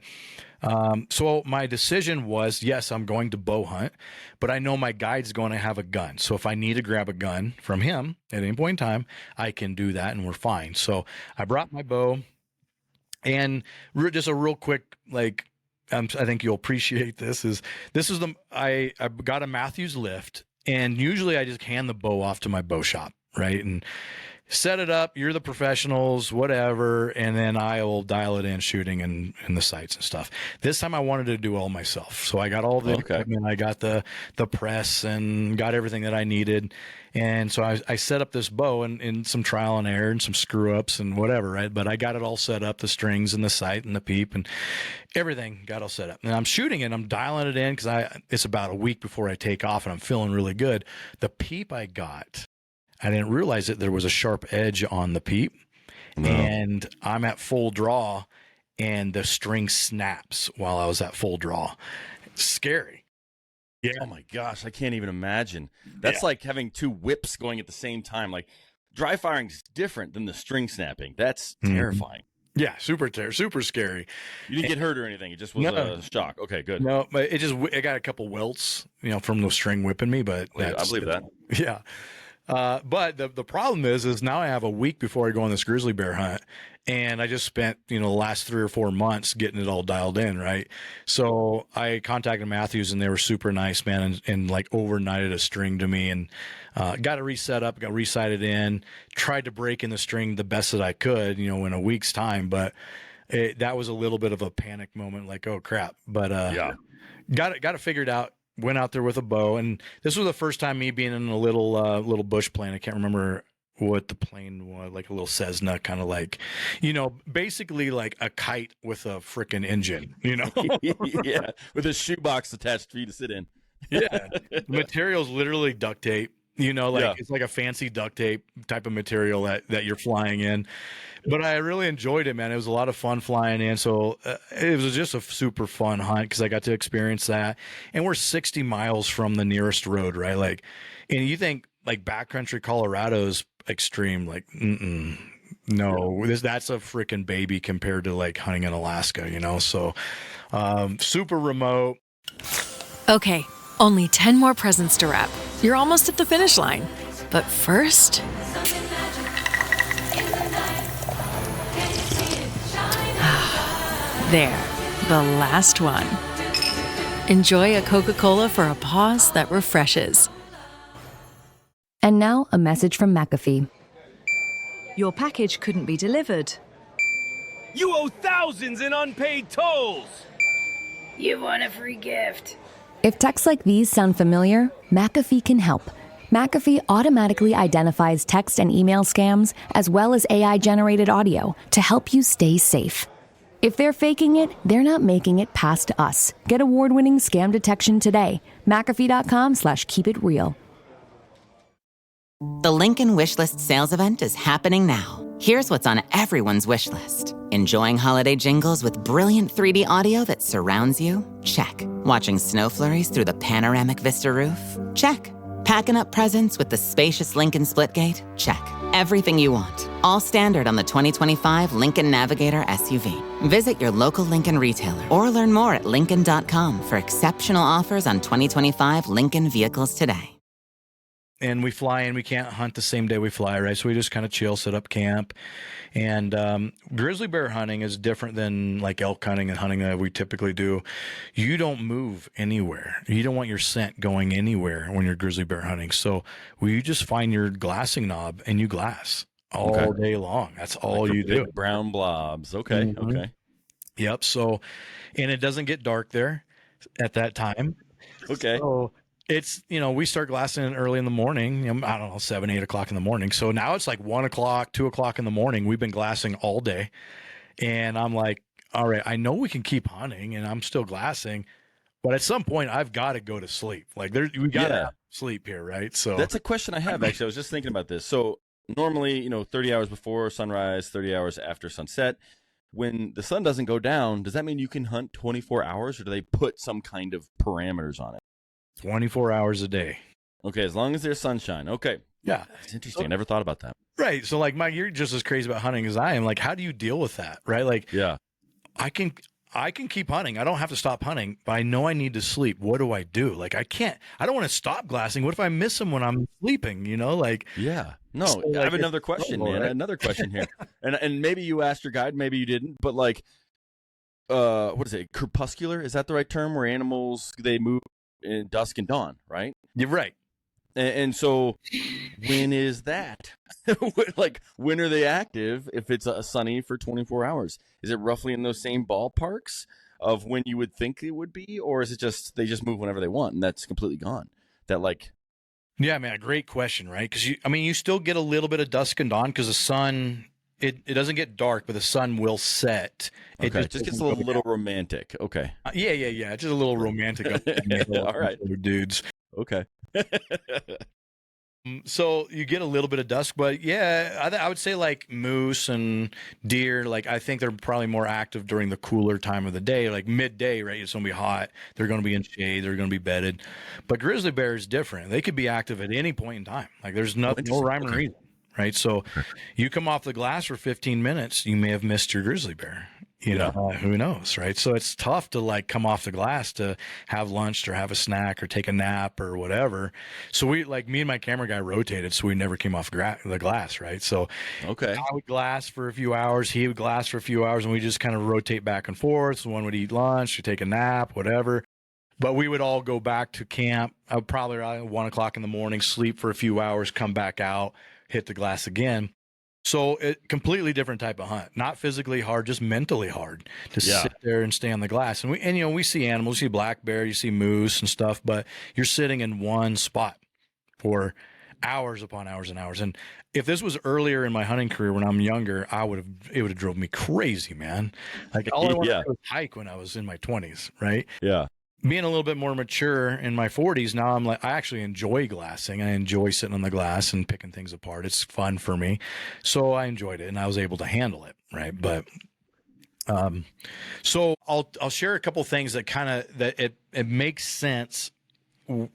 so my decision was, yes, I'm going to bow hunt, but I know my guide's going to have a gun. So if I need to grab a gun from him at any point in time, I can do that and we're fine. So I brought my bow, and just a real quick, like, I think you'll appreciate this is I got a Matthews lift, and usually I just hand the bow off to my bow shop, right? And set it up, you're the professionals, whatever, and then I will dial it in shooting and the sights and stuff. This time I wanted to do all myself. So I got all the equipment, I got the press and got everything that I needed. And so I set up this bow and some trial and error and some screw ups and whatever, right? But I got it all set up, the strings and the sight and the peep and everything got all set up. And I'm shooting it, I'm dialing it in because it's about a week before I take off and I'm feeling really good. The peep I got, I didn't realize that there was a sharp edge on the peep, and I'm at full draw, and the string snaps while I was at full draw. It's scary. Yeah. Oh my gosh, I can't even imagine. That's like having two whips going at the same time. Like dry firing is different than the string snapping. That's terrifying. Yeah, super scary. You didn't get hurt or anything. It just was a shock. Okay, good. No, but it got a couple welts, from the string whipping me. But I believe that. Yeah. But the problem is now I have a week before I go on this grizzly bear hunt, and I just spent, the last 3 or 4 months getting it all dialed in. Right. So I contacted Matthews, and they were super nice, man. And like overnighted a string to me, and, got it reset up, got resighted in, tried to break in the string the best that I could, in a week's time. But that was a little bit of a panic moment, like, oh crap. But, got it figured out. Went out there with a bow, and this was the first time me being in a little bush plane. I can't remember what the plane was, like a little Cessna, kind of like, basically like a kite with a freaking engine, Yeah, with a shoebox attached for you to sit in. Yeah, the material's literally duct tape. It's like a fancy duct tape type of material that you're flying in. But I really enjoyed it, man. It was a lot of fun flying in. So it was just a super fun hunt because I got to experience that. And we're 60 miles from the nearest road, right? Like, and you think like backcountry Colorado's extreme, like, no, that's a freaking baby compared to like hunting in Alaska, So super remote. Okay, only 10 more presents to wrap. You're almost at the finish line. But first... There, the last one. Enjoy a Coca-Cola for a pause that refreshes. And now a message from McAfee. Your package couldn't be delivered. You owe thousands in unpaid tolls. You want a free gift. If texts like these sound familiar, McAfee can help. McAfee automatically identifies text and email scams as well as AI-generated audio to help you stay safe. If they're faking it, they're not making it past us. Get award-winning scam detection today. McAfee.com/keepitreal. The Lincoln Wishlist sales event is happening now. Here's what's on everyone's wish list. Enjoying holiday jingles with brilliant 3D audio that surrounds you? Check. Watching snow flurries through the panoramic vista roof? Check. Packing up presents with the spacious Lincoln Splitgate? Check. Everything you want. All standard on the 2025 Lincoln Navigator SUV. Visit your local Lincoln retailer or learn more at Lincoln.com for exceptional offers on 2025 Lincoln vehicles today. And we fly in, we can't hunt the same day we fly, right? So we just kind of chill, set up camp. And grizzly bear hunting is different than like elk hunting and hunting that we typically do. You don't move anywhere. You don't want your scent going anywhere when you're grizzly bear hunting. So you just find your glassing knob and you glass all day long. That's all you do. Brown blobs. Okay. Mm-hmm. Okay. Yep. So, and it doesn't get dark there at that time. Okay. So it's, we start glassing early in the morning, I don't know, 7, 8 o'clock in the morning. So now it's like 1 o'clock, 2 o'clock in the morning. We've been glassing all day. And I'm like, all right, I know we can keep hunting and I'm still glassing, but at some point I've got to go to sleep. Like we got to sleep here. Right. So that's a question I have, actually. I was just thinking about this. So normally, 30 hours before sunrise, 30 hours after sunset, when the sun doesn't go down, does that mean you can hunt 24 hours or do they put some kind of parameters on it? 24 hours a day. Okay, as long as there's sunshine. Okay. Yeah. That's interesting. I never thought about that. Right. So like, Mike, you're just as crazy about hunting as I am. Like, how do you deal with that? Right. Like, yeah, I can keep hunting. I don't have to stop hunting, but I know I need to sleep. What do I do? Like, I don't want to stop glassing. What if I miss them when I'm sleeping? Like, yeah. No, so, I have another question, man. Right? Another question here. and maybe you asked your guide, maybe you didn't, but like, what is it? Crepuscular? Is that the right term where animals, they move in dusk and dawn, right? You're right. And so when is that? Like, when are they active if it's sunny for 24 hours? Is it roughly in those same ballparks of when you would think it would be? Or is it just they just move whenever they want and that's completely gone? That like... Yeah, man, great question, right? Because, you still get a little bit of dusk and dawn because the sun... It doesn't get dark, but the sun will set. Okay, it just gets a little romantic. Okay. Yeah. Just a little romantic. All right. Dudes. Okay. So you get a little bit of dusk, but yeah, I would say like moose and deer, like I think they're probably more active during the cooler time of the day, like midday, right? It's going to be hot. They're going to be in shade. They're going to be bedded. But grizzly bear is different. They could be active at any point in time. Like there's no rhyme or reason. Right. So you come off the glass for 15 minutes, you may have missed your grizzly bear, who knows? Right. So it's tough to like come off the glass to have lunch or have a snack or take a nap or whatever. So me and my camera guy rotated. So we never came off the glass. Right. So I would glass for a few hours. He would glass for a few hours and we just kind of rotate back and forth. So one would eat lunch or take a nap, whatever. But we would all go back to camp. I would probably around 1 o'clock in the morning, sleep for a few hours, come back out, hit the glass again. So it completely different type of hunt, not physically hard, just mentally hard to sit there and stay on the glass. And we see animals, you see black bear, you see moose and stuff, but you're sitting in one spot for hours upon hours and hours. And if this was earlier in my hunting career when I'm younger, it would have drove me crazy, man. Like all I wanted to do was hike when I was in my 20s, right? Yeah. Being a little bit more mature in my 40s now, I'm like, I actually enjoy glassing. I enjoy sitting on the glass and picking things apart. It's fun for me. So I enjoyed it and I was able to handle it. Right. But, so I'll share a couple things that it makes sense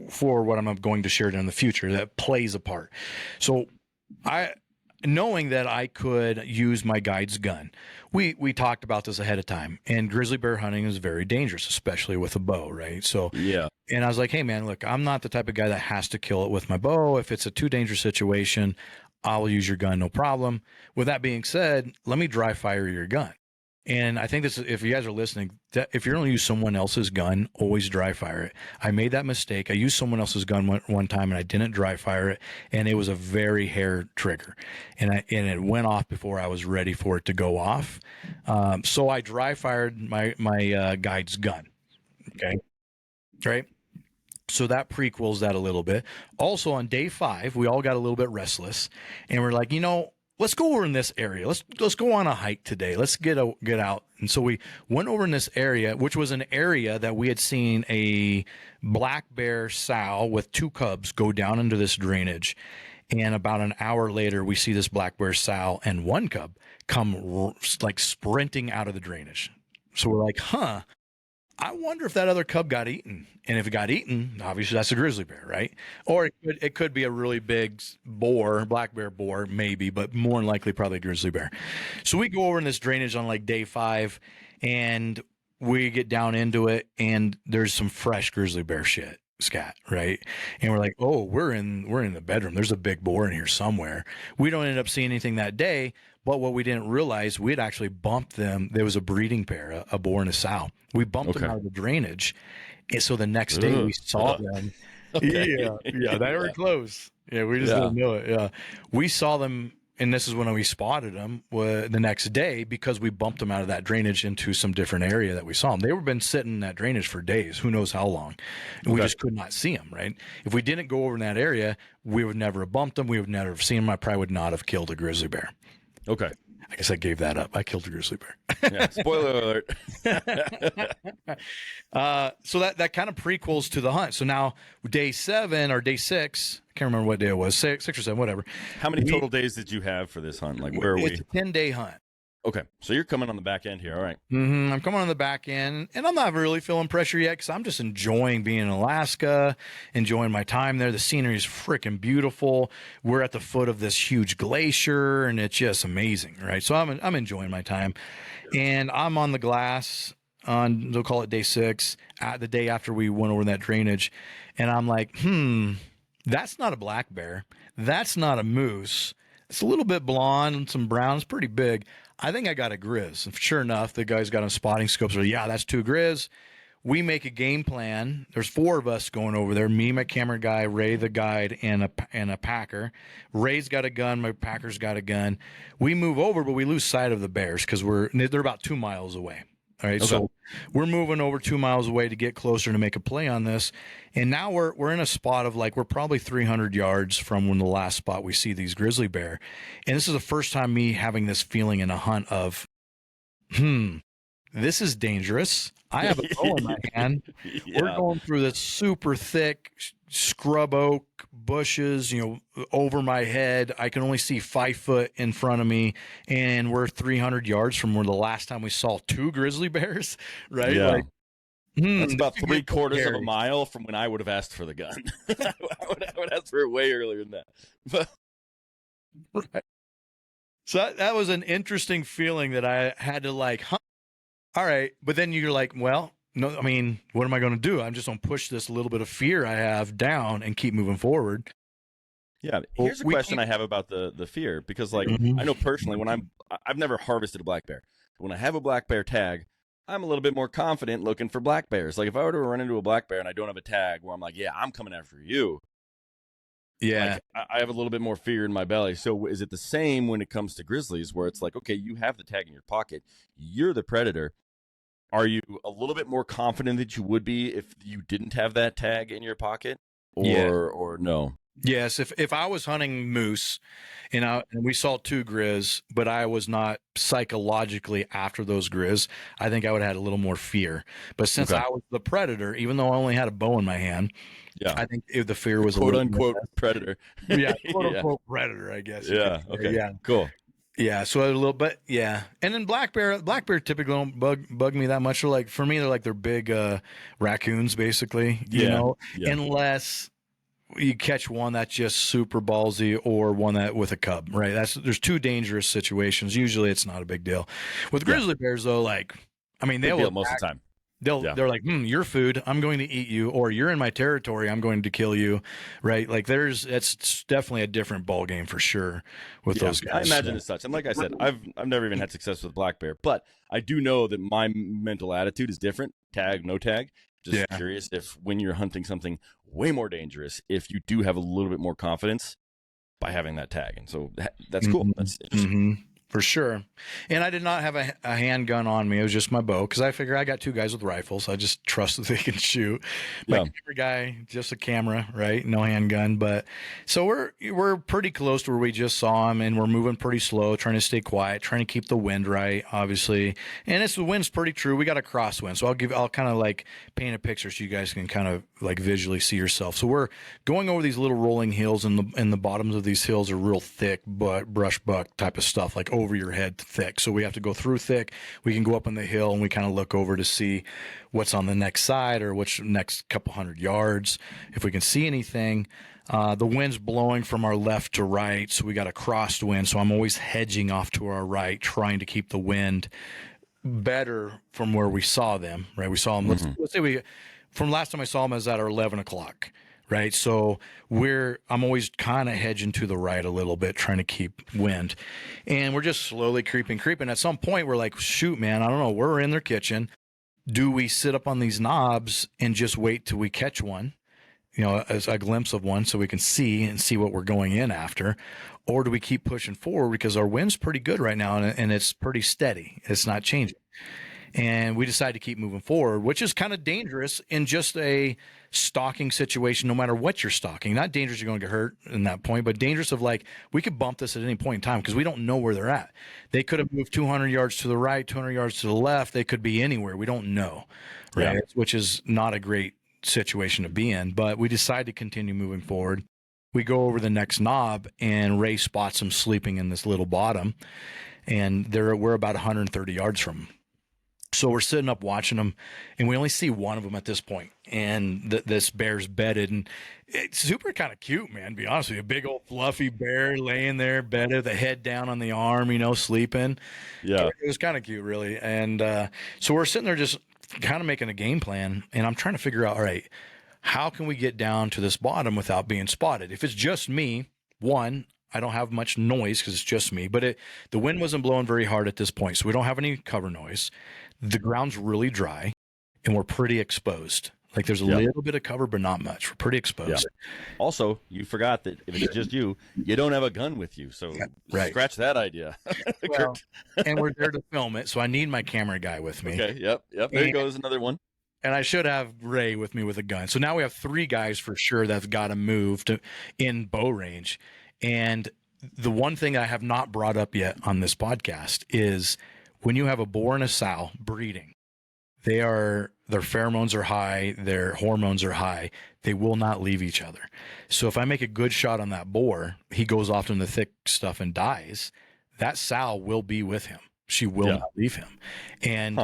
for what I'm going to share in the future that plays a part. So knowing that I could use my guide's gun. We talked about this ahead of time, and grizzly bear hunting is very dangerous, especially with a bow, right? So and I was like, hey man, look, I'm not the type of guy that has to kill it with my bow. If it's a too dangerous situation, I'll use your gun, no problem. With that being said, let me dry fire your gun. And I think this, if you guys are listening, that if you're going to use someone else's gun, always dry fire it. I made that mistake. I used someone else's gun one time and I didn't dry fire it, and it was a very hair trigger, and it went off before I was ready for it to go off. So I dry fired my guide's gun. Okay, right. So that prequels that a little bit. Also on day 5, we all got a little bit restless, and we're like, let's go over in this area. Let's go on a hike today. Let's get out. And so we went over in this area, which was an area that we had seen a black bear sow with 2 cubs go down into this drainage. And about an hour later, we see this black bear sow and 1 cub come like sprinting out of the drainage. So we're like, I wonder if that other cub got eaten. And if it got eaten, obviously that's a grizzly bear, right? Or it could be a really big boar, black bear boar, maybe, but more than likely probably a grizzly bear. So we go over in this drainage on like day 5, and we get down into it, and there's some fresh grizzly bear shit, scat, right? And we're like, oh, we're in the bedroom. There's a big boar in here somewhere. We don't end up seeing anything that day. But what we didn't realize, we had actually bumped them. There was a breeding pair, a boar and a sow. We bumped them out of the drainage. And so the next day we saw them. Yeah, they were close. Yeah, we just didn't know it. Yeah. We saw them, and this is when we spotted them the next day, because we bumped them out of that drainage into some different area that we saw them. They were been sitting in that drainage for days, who knows how long. And we just could not see them, right? If we didn't go over in that area, we would never have bumped them. We would never have seen them. I probably would not have killed a grizzly bear. Okay. I guess I gave that up. I killed a grizzly bear. Yeah, spoiler alert. So that kind of prequels to the hunt. So now day 7 or day 6, I can't remember what day it was, 6 or 7, whatever. How many total days did you have for this hunt? Like, where are we? It's a 10-day hunt. Okay, so you're coming on the back end here. All right. I'm coming on the back end, and I'm not really feeling pressure yet, because I'm just enjoying being in Alaska, enjoying my time there. The scenery is freaking beautiful. We're at the foot of this huge glacier, and it's just amazing, right? So I'm enjoying my time, and I'm on the glass on, they'll call it day 6, the day after we went over that drainage, and I'm like, that's not a black bear. That's not a moose. It's a little bit blonde and some brown. It's pretty big. I think I got a grizz. And sure enough, the guy's got on spotting scopes. So yeah, that's 2 grizz. We make a game plan. There's 4 of us going over there. Me, my camera guy, Ray, the guide, and a packer. Ray's got a gun. My packer's got a gun. We move over, but we lose sight of the bears because they're about 2 miles away. All right, so we're moving over 2 miles away to get closer to make a play on this. And now we're in a spot of we're probably 300 yards from when the last spot we see these grizzly bear. And this is the first time me having this feeling in a hunt of, this is dangerous. I have a bow in my hand. Yeah. We're going through this super thick scrub oak bushes, over my head. I can only see 5 foot in front of me, and we're 300 yards from where the last time we saw 2 grizzly bears, right? Yeah. That's about 3/4 of a mile from when I would have asked for the gun. I would ask for it way earlier than that. Right. So that was an interesting feeling that I had to all right. But then you're like, well, no, I mean, what am I going to do? I'm just going to push this little bit of fear I have down and keep moving forward. Yeah. Here's a question I have about the fear, because I know personally when I've never harvested a black bear. When I have a black bear tag, I'm a little bit more confident looking for black bears. Like if I were to run into a black bear and I don't have a tag where I'm like, yeah, I'm coming after you. Yeah. I have a little bit more fear in my belly. So is it the same when it comes to grizzlies, where it's like, okay, you have the tag in your pocket, you're the predator. Are you a little bit more confident that you would be if you didn't have that tag in your pocket, or no? Yes, if I was hunting moose and we saw 2 grizz, but I was not psychologically after those grizz, I think I would have had a little more fear. But since I was the predator, even though I only had a bow in my hand, I think the fear was quote unquote predator. Yeah, quote unquote predator, I guess. Yeah. Okay. Yeah. Cool. Yeah, so a little bit, yeah. And then black bear typically don't bug me that much. They're for me, they're big raccoons, basically. Unless you catch one that's just super ballsy or one that with a cub, right? There's 2 dangerous situations. Usually, it's not a big deal. With grizzly bears, though, they will most of the time. They're like, you're food. I'm going to eat you, or you're in my territory. I'm going to kill you, right? It's definitely a different ball game for sure with those guys. I imagine it's such. And like I said, I've never even had success with black bear, but I do know that my mental attitude is different. Tag, no tag. Just curious if when you're hunting something way more dangerous, if you do have a little bit more confidence by having that tag, and so that's cool. That's interesting. For sure. And I did not have a handgun on me. It was just my bow because I figure I got two guys with rifles. I just trust that they can shoot. My camera guy, just a camera, right? No handgun. But so we're pretty close to where we just saw him, and we're moving pretty slow, trying to stay quiet, trying to keep the wind right, obviously. And the wind's pretty true. We got a crosswind. So I'll kind of like paint a picture so you guys can kind of like visually see yourself. So we're going over these little rolling hills, and the bottoms of these hills are real thick, but brush buck type of stuff, like over your head thick. So we have to go through thick. We can go up on the hill and we kind of look over to see what's on the next side or which next couple hundred yards, if we can see anything. The wind's blowing from our left to right, so we got a crosswind. So I'm always hedging off to our right, trying to keep the wind better from where we saw them, right? We saw them, let's say from last time I saw them is at our 11 o'clock. Right. So I'm always kind of hedging to the right a little bit, trying to keep wind, and we're just slowly creeping. At some point, we're like, shoot, man, I don't know. We're in their kitchen. Do we sit up on these knobs and just wait till we catch one, as a glimpse of one so we can see what we're going in after? Or do we keep pushing forward because our wind's pretty good right now and it's pretty steady. It's not changing. And we decided to keep moving forward, which is kind of dangerous in just a stalking situation, no matter what you're stalking. Not dangerous you're going to get hurt in that point, but dangerous of like, we could bump this at any point in time because we don't know where they're at. They could have moved 200 yards to the right, 200 yards to the left. They could be anywhere. We don't know, right? Yeah. Which is not a great situation to be in, but we decide to continue moving forward. We go over the next knob, and Ray spots them sleeping in this little bottom, and we're about 130 yards from them. So we're sitting up watching them, and we only see one of them at this point. And this bear's bedded, and it's super kind of cute, man, to be honest with you. A big old fluffy bear laying there, bedded, the head down on the arm, sleeping. Yeah. It was kind of cute, really. And so we're sitting there just kind of making a game plan, and I'm trying to figure out, all right, how can we get down to this bottom without being spotted? If it's just me, I don't have much noise because it's just me, but the wind wasn't blowing very hard at this point, so we don't have any cover noise. The ground's really dry, and we're pretty exposed. Like there's a little bit of cover, but not much. We're pretty exposed. Yeah. Also, you forgot that if it's just you don't have a gun with you, so scratch that idea. Well, and we're there to film it, so I need my camera guy with me. Okay, yep. There goes another one. And I should have Ray with me with a gun. So now we have 3 guys for sure that's got to move in bow range. And the one thing I have not brought up yet on this podcast is when you have a boar and a sow breeding, their pheromones are high, their hormones are high. They will not leave each other. So if I make a good shot on that boar, he goes off in the thick stuff and dies. That sow will be with him. She will not leave him. And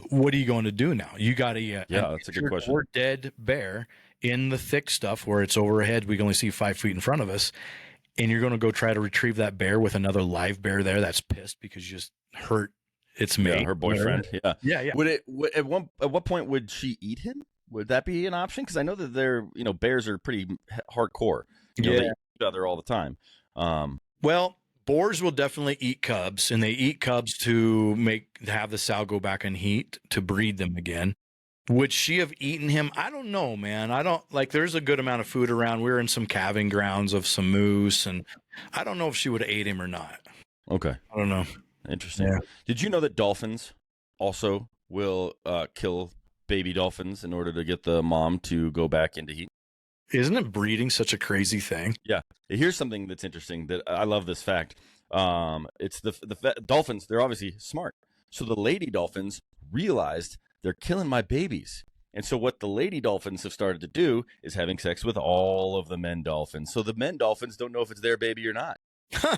what are you going to do now? You got to that's a good question. Or dead bear in the thick stuff where it's overhead. We can only see 5 feet in front of us. And you're going to go try to retrieve that bear with another live bear there that's pissed because you just hurt its mate. Yeah, her boyfriend. Yeah. At what point would she eat him? Would that be an option? Because I know that bears are pretty hardcore. They eat each other all the time. Well, boars will definitely eat cubs, and they eat cubs to have the sow go back in heat to breed them again. Would she have eaten him? I don't know, man. There's a good amount of food around. We're in some calving grounds of some moose, and I don't know if she would have ate him or not. Okay. I don't know. Interesting. Yeah. Did you know that dolphins also will kill baby dolphins in order to get the mom to go back into heat? Isn't it breeding such a crazy thing? Yeah. Here's something that's interesting that I love this fact. It's the dolphins, they're obviously smart. So the lady dolphins realized they're killing my babies. And so what the lady dolphins have started to do is having sex with all of the men dolphins. So the men dolphins don't know if it's their baby or not.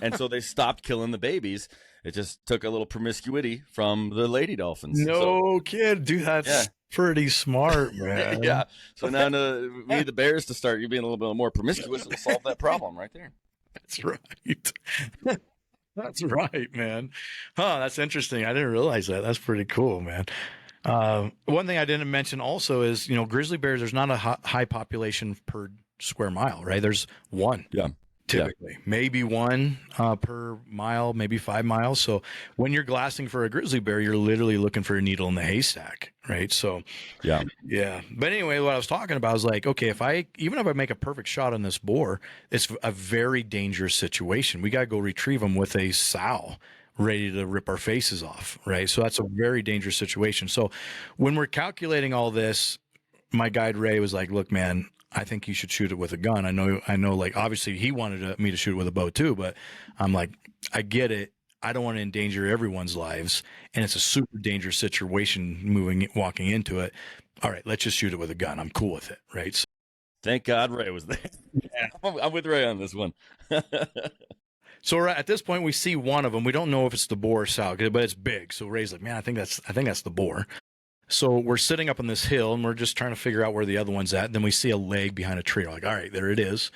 And so they stopped killing the babies. It just took a little promiscuity from the lady dolphins. No kid, dude, that's pretty smart, man. Yeah. So now we need the bears to start being a little bit more promiscuous and solve that problem right there. That's right. That's right, man. That's interesting. I didn't realize that. That's pretty cool, man. One thing I didn't mention also is, grizzly bears, there's not a high population per square mile, right? There's one. Yeah. Typically, maybe one per mile, maybe 5 miles. So when you're glassing for a grizzly bear, you're literally looking for a needle in the haystack, right? So yeah. But anyway, what I was talking about is like, okay, even if I make a perfect shot on this boar, it's a very dangerous situation. We got to go retrieve him with a sow, ready to rip our faces off, right? So that's a very dangerous situation. So when we're calculating all this, my guide Ray was like, look, man, I think you should shoot it with a gun. I know, like, obviously he wanted me to shoot it with a bow too, but I'm like, I get it. I don't want to endanger everyone's lives, and it's a super dangerous situation walking into it. All right, let's just shoot it with a gun. I'm cool with it, right? So, thank God Ray was there. Yeah. I'm with Ray on this one. So at this point, we see one of them. We don't know if it's the boar or sow, but it's big. So Ray's like, man, I think that's the boar. So we're sitting up on this hill, and we're just trying to figure out where the other one's at. Then we see a leg behind a tree. We're like, all right, there it is.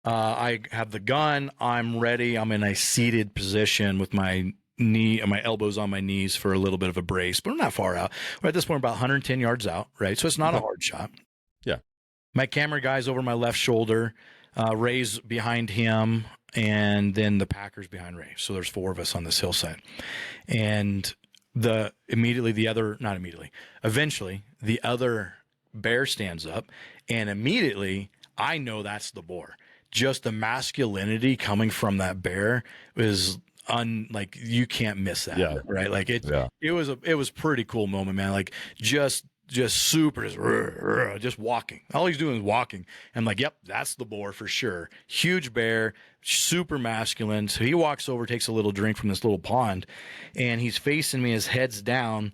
I have the gun. I'm ready. I'm in a seated position with my elbows on my knees for a little bit of a brace, but we're not far out. We're at this point about 110 yards out, right? So it's not a hard shot. Yeah. My camera guy's over my left shoulder. Ray's behind him, and then the Packer's behind Ray. So there's 4 of us on this hillside. And eventually the other bear stands up, and immediately I know that's the boar. Just the masculinity coming from that bear is like, you can't miss that, right? Like it was a pretty cool moment, man. Like just super, just walking. All he's doing is walking. I'm like, yep, that's the boar for sure. Huge bear, super masculine. So he walks over, takes a little drink from this little pond, and he's facing me, his head's down.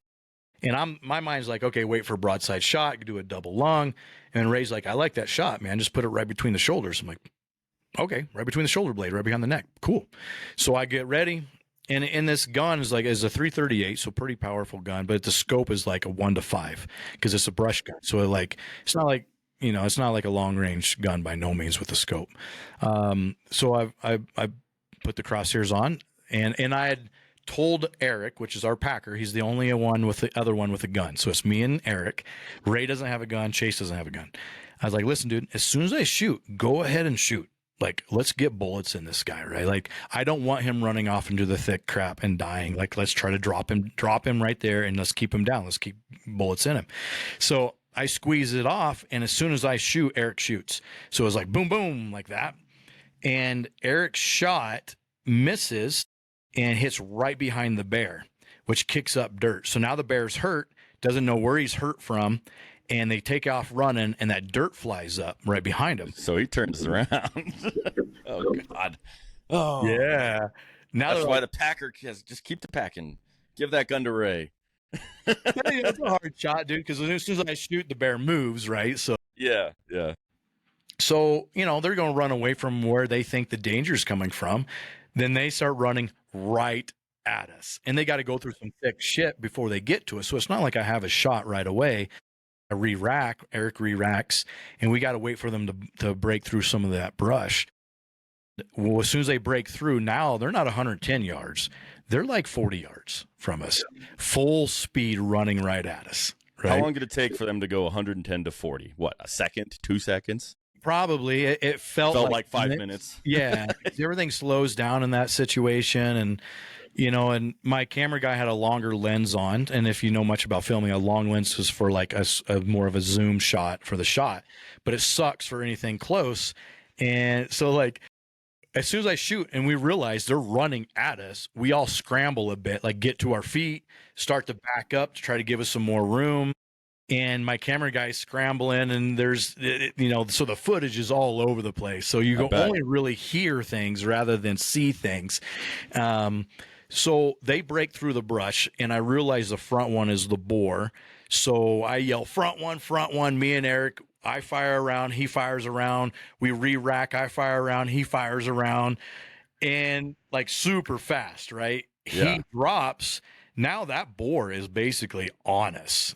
And my mind's like, okay, wait for a broadside shot, do a double lung. And Ray's like, I like that shot, man. Just put it right between the shoulders. I'm like, okay, right between the shoulder blade, right behind the neck. Cool. So I get ready. And this gun is a 338, so pretty powerful gun, but the scope is like a 1:5 because it's a brush gun. So it's not like a long range gun by no means with the scope. So I put the crosshairs on, and I had told Eric, which is our Packer, he's the only one with the other one with a gun. So it's me and Eric. Ray doesn't have a gun. Chase doesn't have a gun. I was like, listen, dude, as soon as I shoot, go ahead and shoot. Like, let's get bullets in this guy, right? Like, I don't want him running off into the thick crap and dying. Like, let's try to drop him right there, and let's keep him down. Let's keep bullets in him. So I squeeze it off, and as soon as I shoot, Eric shoots. So it was like boom, boom, like that. And Eric's shot misses and hits right behind the bear, which kicks up dirt. So now the bear's hurt, doesn't know where he's hurt from, and they take off running, and that dirt flies up right behind him. So he turns around. Oh, God. Oh, yeah. Now that's why the Packer has just keep the packing. Give that gun to Ray. That's a hard shot, dude, because as soon as I shoot, the bear moves, right? So yeah. So, they're going to run away from where they think the danger is coming from. Then they start running right at us, and they got to go through some thick shit before they get to us. So it's not like I have a shot right away. Eric re-racks, and we got to wait for them to break through some of that brush. Well, as soon as they break through, now they're not 110 yards. They're like 40 yards from us, full speed running right at us. Right? How long did it take for them to go 110 to 40? What, a second, 2 seconds? Probably. It felt like 5 minutes. Yeah. Everything slows down in that situation. And, and my camera guy had a longer lens on. And if you know much about filming, a long lens is for like a more of a zoom shot for the shot, but it sucks for anything close. And so like, as soon as I shoot and we realize they're running at us, we all scramble a bit, like get to our feet, start to back up to try to give us some more room. And my camera guy's scrambling, and there's, so the footage is all over the place. So you can only really hear things rather than see things. So they break through the brush, and I realize the front one is the boar. So I yell, front one, me and Eric. I fire around, he fires around. We re-rack, I fire around, he fires around. And like super fast, right? Yeah. He drops. Now that boar is basically on us,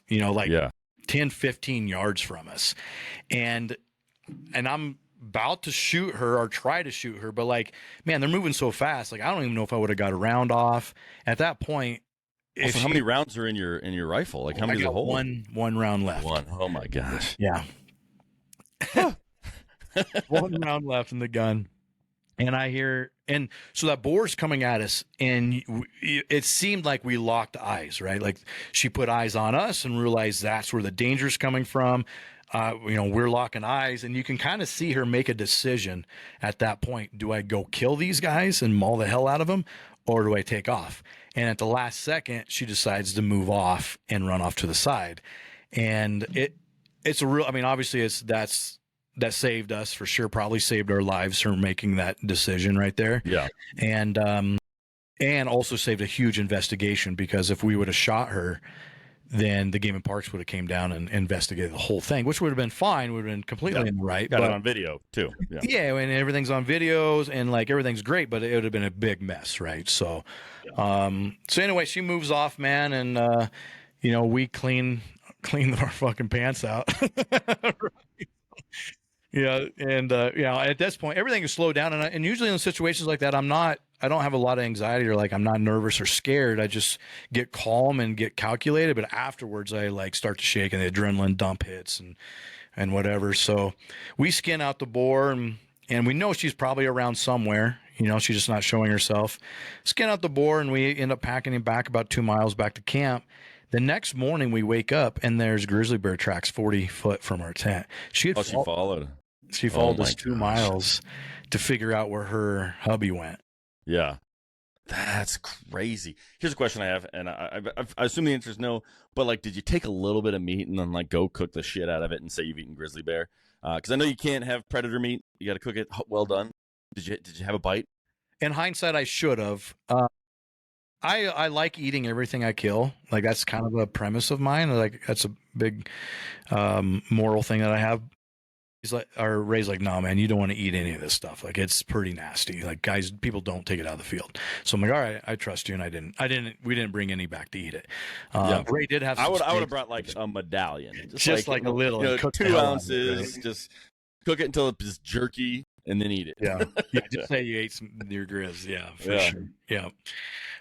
10, 15 yards from us. And I'm about to shoot her or try to shoot her, but like, man, they're moving so fast. Like, I don't even know if I would have got a round off at that point. Also, how many rounds are in your rifle? Like, how many is a hole? One round left. One. Oh my gosh. Yeah. One round left in the gun. And I hear, and so that boar's coming at us, and it seemed like we locked eyes, right? Like she put eyes on us and realized that's where the danger's coming from. We're locking eyes, and you can kind of see her make a decision at that point. Do I go kill these guys and maul the hell out of them, or do I take off? And at the last second, she decides to move off and run off to the side. And it's a real, I mean, obviously that saved us for sure, probably saved our lives from making that decision right there. Yeah. And also saved a huge investigation, because if we would have shot her, then the Game and Parks would have came down and investigated the whole thing, which would have been fine. Would have been completely in the right. Got it on video too. Yeah. And everything's on videos and like everything's great, but it would have been a big mess. Right. So, so anyway, she moves off, man. And, we clean our fucking pants out. Yeah. And, at this point, everything is slowed down. And usually in situations like that, I don't have a lot of anxiety, or like I'm not nervous or scared. I just get calm and get calculated. But afterwards, I like start to shake and the adrenaline dump hits and whatever. So we skin out the boar, and we know she's probably around somewhere. She's just not showing herself. Skin out the boar, and we end up packing him back about 2 miles back to camp. The next morning we wake up and there's grizzly bear tracks 40 foot from our tent. She followed. She followed us 2 miles to figure out where her hubby went. Yeah. That's crazy. Here's a question I have, and I assume the answer is no, but like, did you take a little bit of meat and then like go cook the shit out of it and say you've eaten grizzly bear? Because I know you can't have predator meat. You got to cook it well done. Did you have a bite? In hindsight, I should have. I like eating everything I kill. Like that's kind of a premise of mine. Like that's a big moral thing that I have. He's like, or Ray's like, no, man, you don't want to eat any of this stuff. Like it's pretty nasty. Like guys, people don't take it out of the field. So I'm like, all right, I trust you. And we didn't bring any back to eat it. Ray did have. I would have brought like a medallion, just like a little, 2 ounces. Right? Just cook it until it's jerky, and then eat it. Yeah, just say you ate your grizz. Yeah, for sure. Yeah,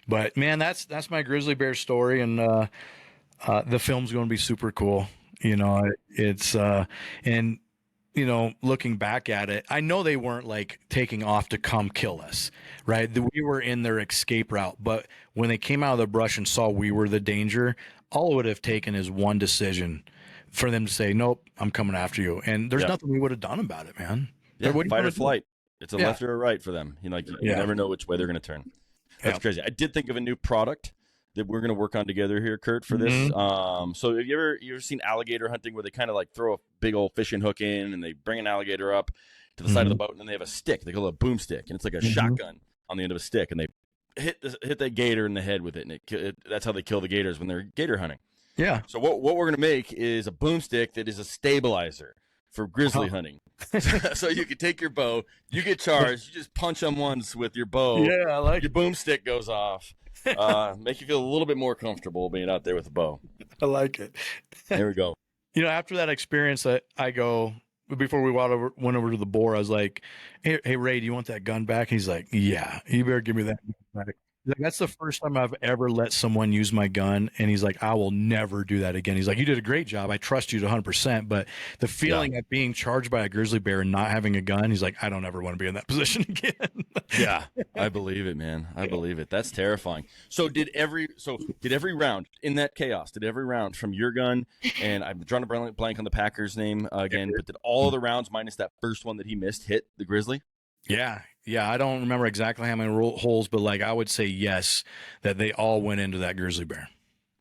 but man, that's my grizzly bear story, and the film's going to be super cool. It's and. Looking back at it, I know they weren't like taking off to come kill us, right? We were in their escape route, but when they came out of the brush and saw we were the danger, all it would have taken is one decision for them to say, nope, I'm coming after you. And there's nothing we would have done about it, man. Yeah, fight or flight. It's a left or a right for them. You never know which way they're going to turn. That's crazy. I did think of a new product that we're going to work on together here, Kurt, for this. So have you ever seen alligator hunting where they kind of like throw a big old fishing hook in and they bring an alligator up to the side of the boat, and then they have a stick. They call it a boomstick, and it's like a shotgun on the end of a stick, and they hit that gator in the head with it, and that's how they kill the gators when they're gator hunting. Yeah. So what we're going to make is a boomstick that is a stabilizer for grizzly hunting. So you can take your bow, you get charged, you just punch them once with your bow. Yeah, I like your boomstick goes off. Make you feel a little bit more comfortable being out there with a bow. I like it. There we go. After that experience, I go, before we went over to the boar, I was like, hey, Ray, do you want that gun back? He's like, yeah, you better give me that gun back. He's like, that's the first time I've ever let someone use my gun. And he's like, I will never do that again. He's like, you did a great job. I trust you to 100%. But the feeling of being charged by a grizzly bear and not having a gun, he's like, I don't ever want to be in that position again. Yeah, I believe it, man. I believe it. That's terrifying. So did every round in that chaos, did every round from your gun, and I'm drawing a blank on the Packers name again, but did all the rounds minus that first one that he missed hit the grizzly? Yeah. I don't remember exactly how many holes, but like I would say yes, that they all went into that grizzly bear.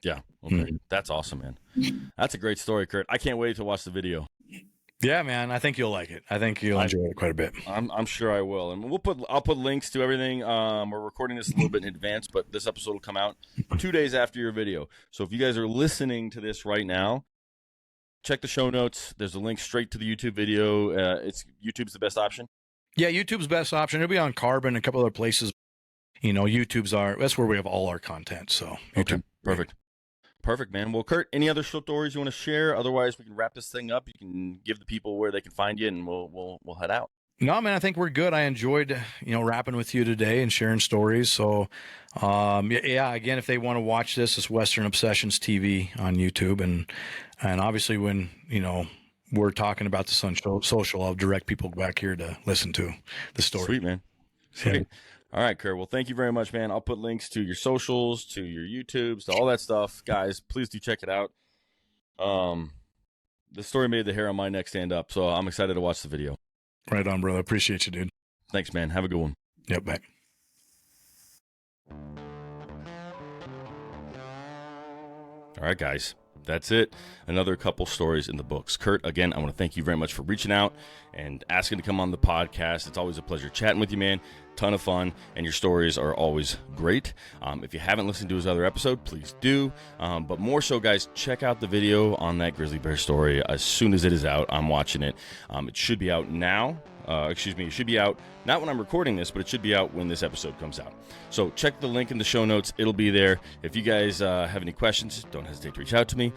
Yeah. Okay. That's awesome, man. That's a great story, Kurt. I can't wait to watch the video. Yeah, man. I think you'll like it. I think you'll enjoy it quite a bit. I'm sure I will. And I'll put links to everything. We're recording this a little bit in advance, but this episode will come out 2 days after your video. So if you guys are listening to this right now, check the show notes. There's a link straight to the YouTube video. YouTube's the best option. Yeah, YouTube's best option. It'll be on Carbon and a couple other places. That's where we have all our content. So YouTube. Okay, perfect, man. Well, Kurt, any other stories you want to share? Otherwise, we can wrap this thing up. You can give the people where they can find you, and we'll head out. No, man, I think we're good. I enjoyed, rapping with you today and sharing stories. So, again, if they want to watch this, it's Western Obsessions TV on YouTube, and obviously when we're talking about this on social, I'll direct people back here to listen to the story. Sweet, man. Sweet. Yeah. All right, Kurt. Well, thank you very much, man. I'll put links to your socials, to your YouTubes, to all that stuff. Guys, please do check it out. The story made the hair on my neck stand up, so I'm excited to watch the video. Right on, brother. Appreciate you, dude. Thanks, man. Have a good one. Yep, bye. All right, guys. That's it. Another couple stories in the books. Kurt, again, I want to thank you very much for reaching out and asking to come on the podcast. It's always a pleasure chatting with you, man. Ton of fun, and your stories are always great. If you haven't listened to his other episode, please do. But more so, guys, check out the video on that grizzly bear story as soon as it is out. I'm watching it. It should be out now. It should be out not when I'm recording this, but it should be out when this episode comes out. So check the link in the show notes. It'll be there. If you guys have any questions, don't hesitate to reach out to me.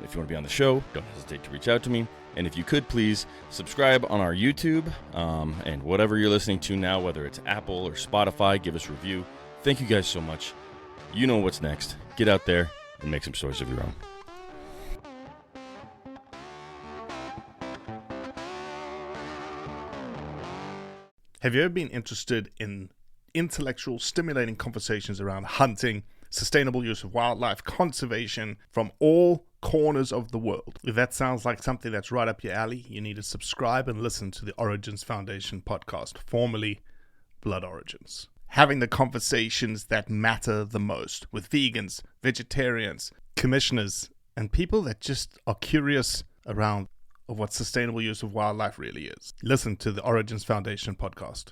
If you want to be on the show, don't hesitate to reach out to me. And if you could, please subscribe on our YouTube and whatever you're listening to now, whether it's Apple or Spotify, give us a review. Thank you guys so much. You know what's next. Get out there and make some stories of your own. Have you ever been interested in intellectual, stimulating conversations around hunting, sustainable use of wildlife, conservation from all corners of the world? If that sounds like something that's right up your alley, you need to subscribe and listen to the Origins Foundation podcast, formerly Blood Origins. Having the conversations that matter the most with vegans, vegetarians, commissioners, and people that just are curious around of what sustainable use of wildlife really is. Listen to the Origins Foundation podcast.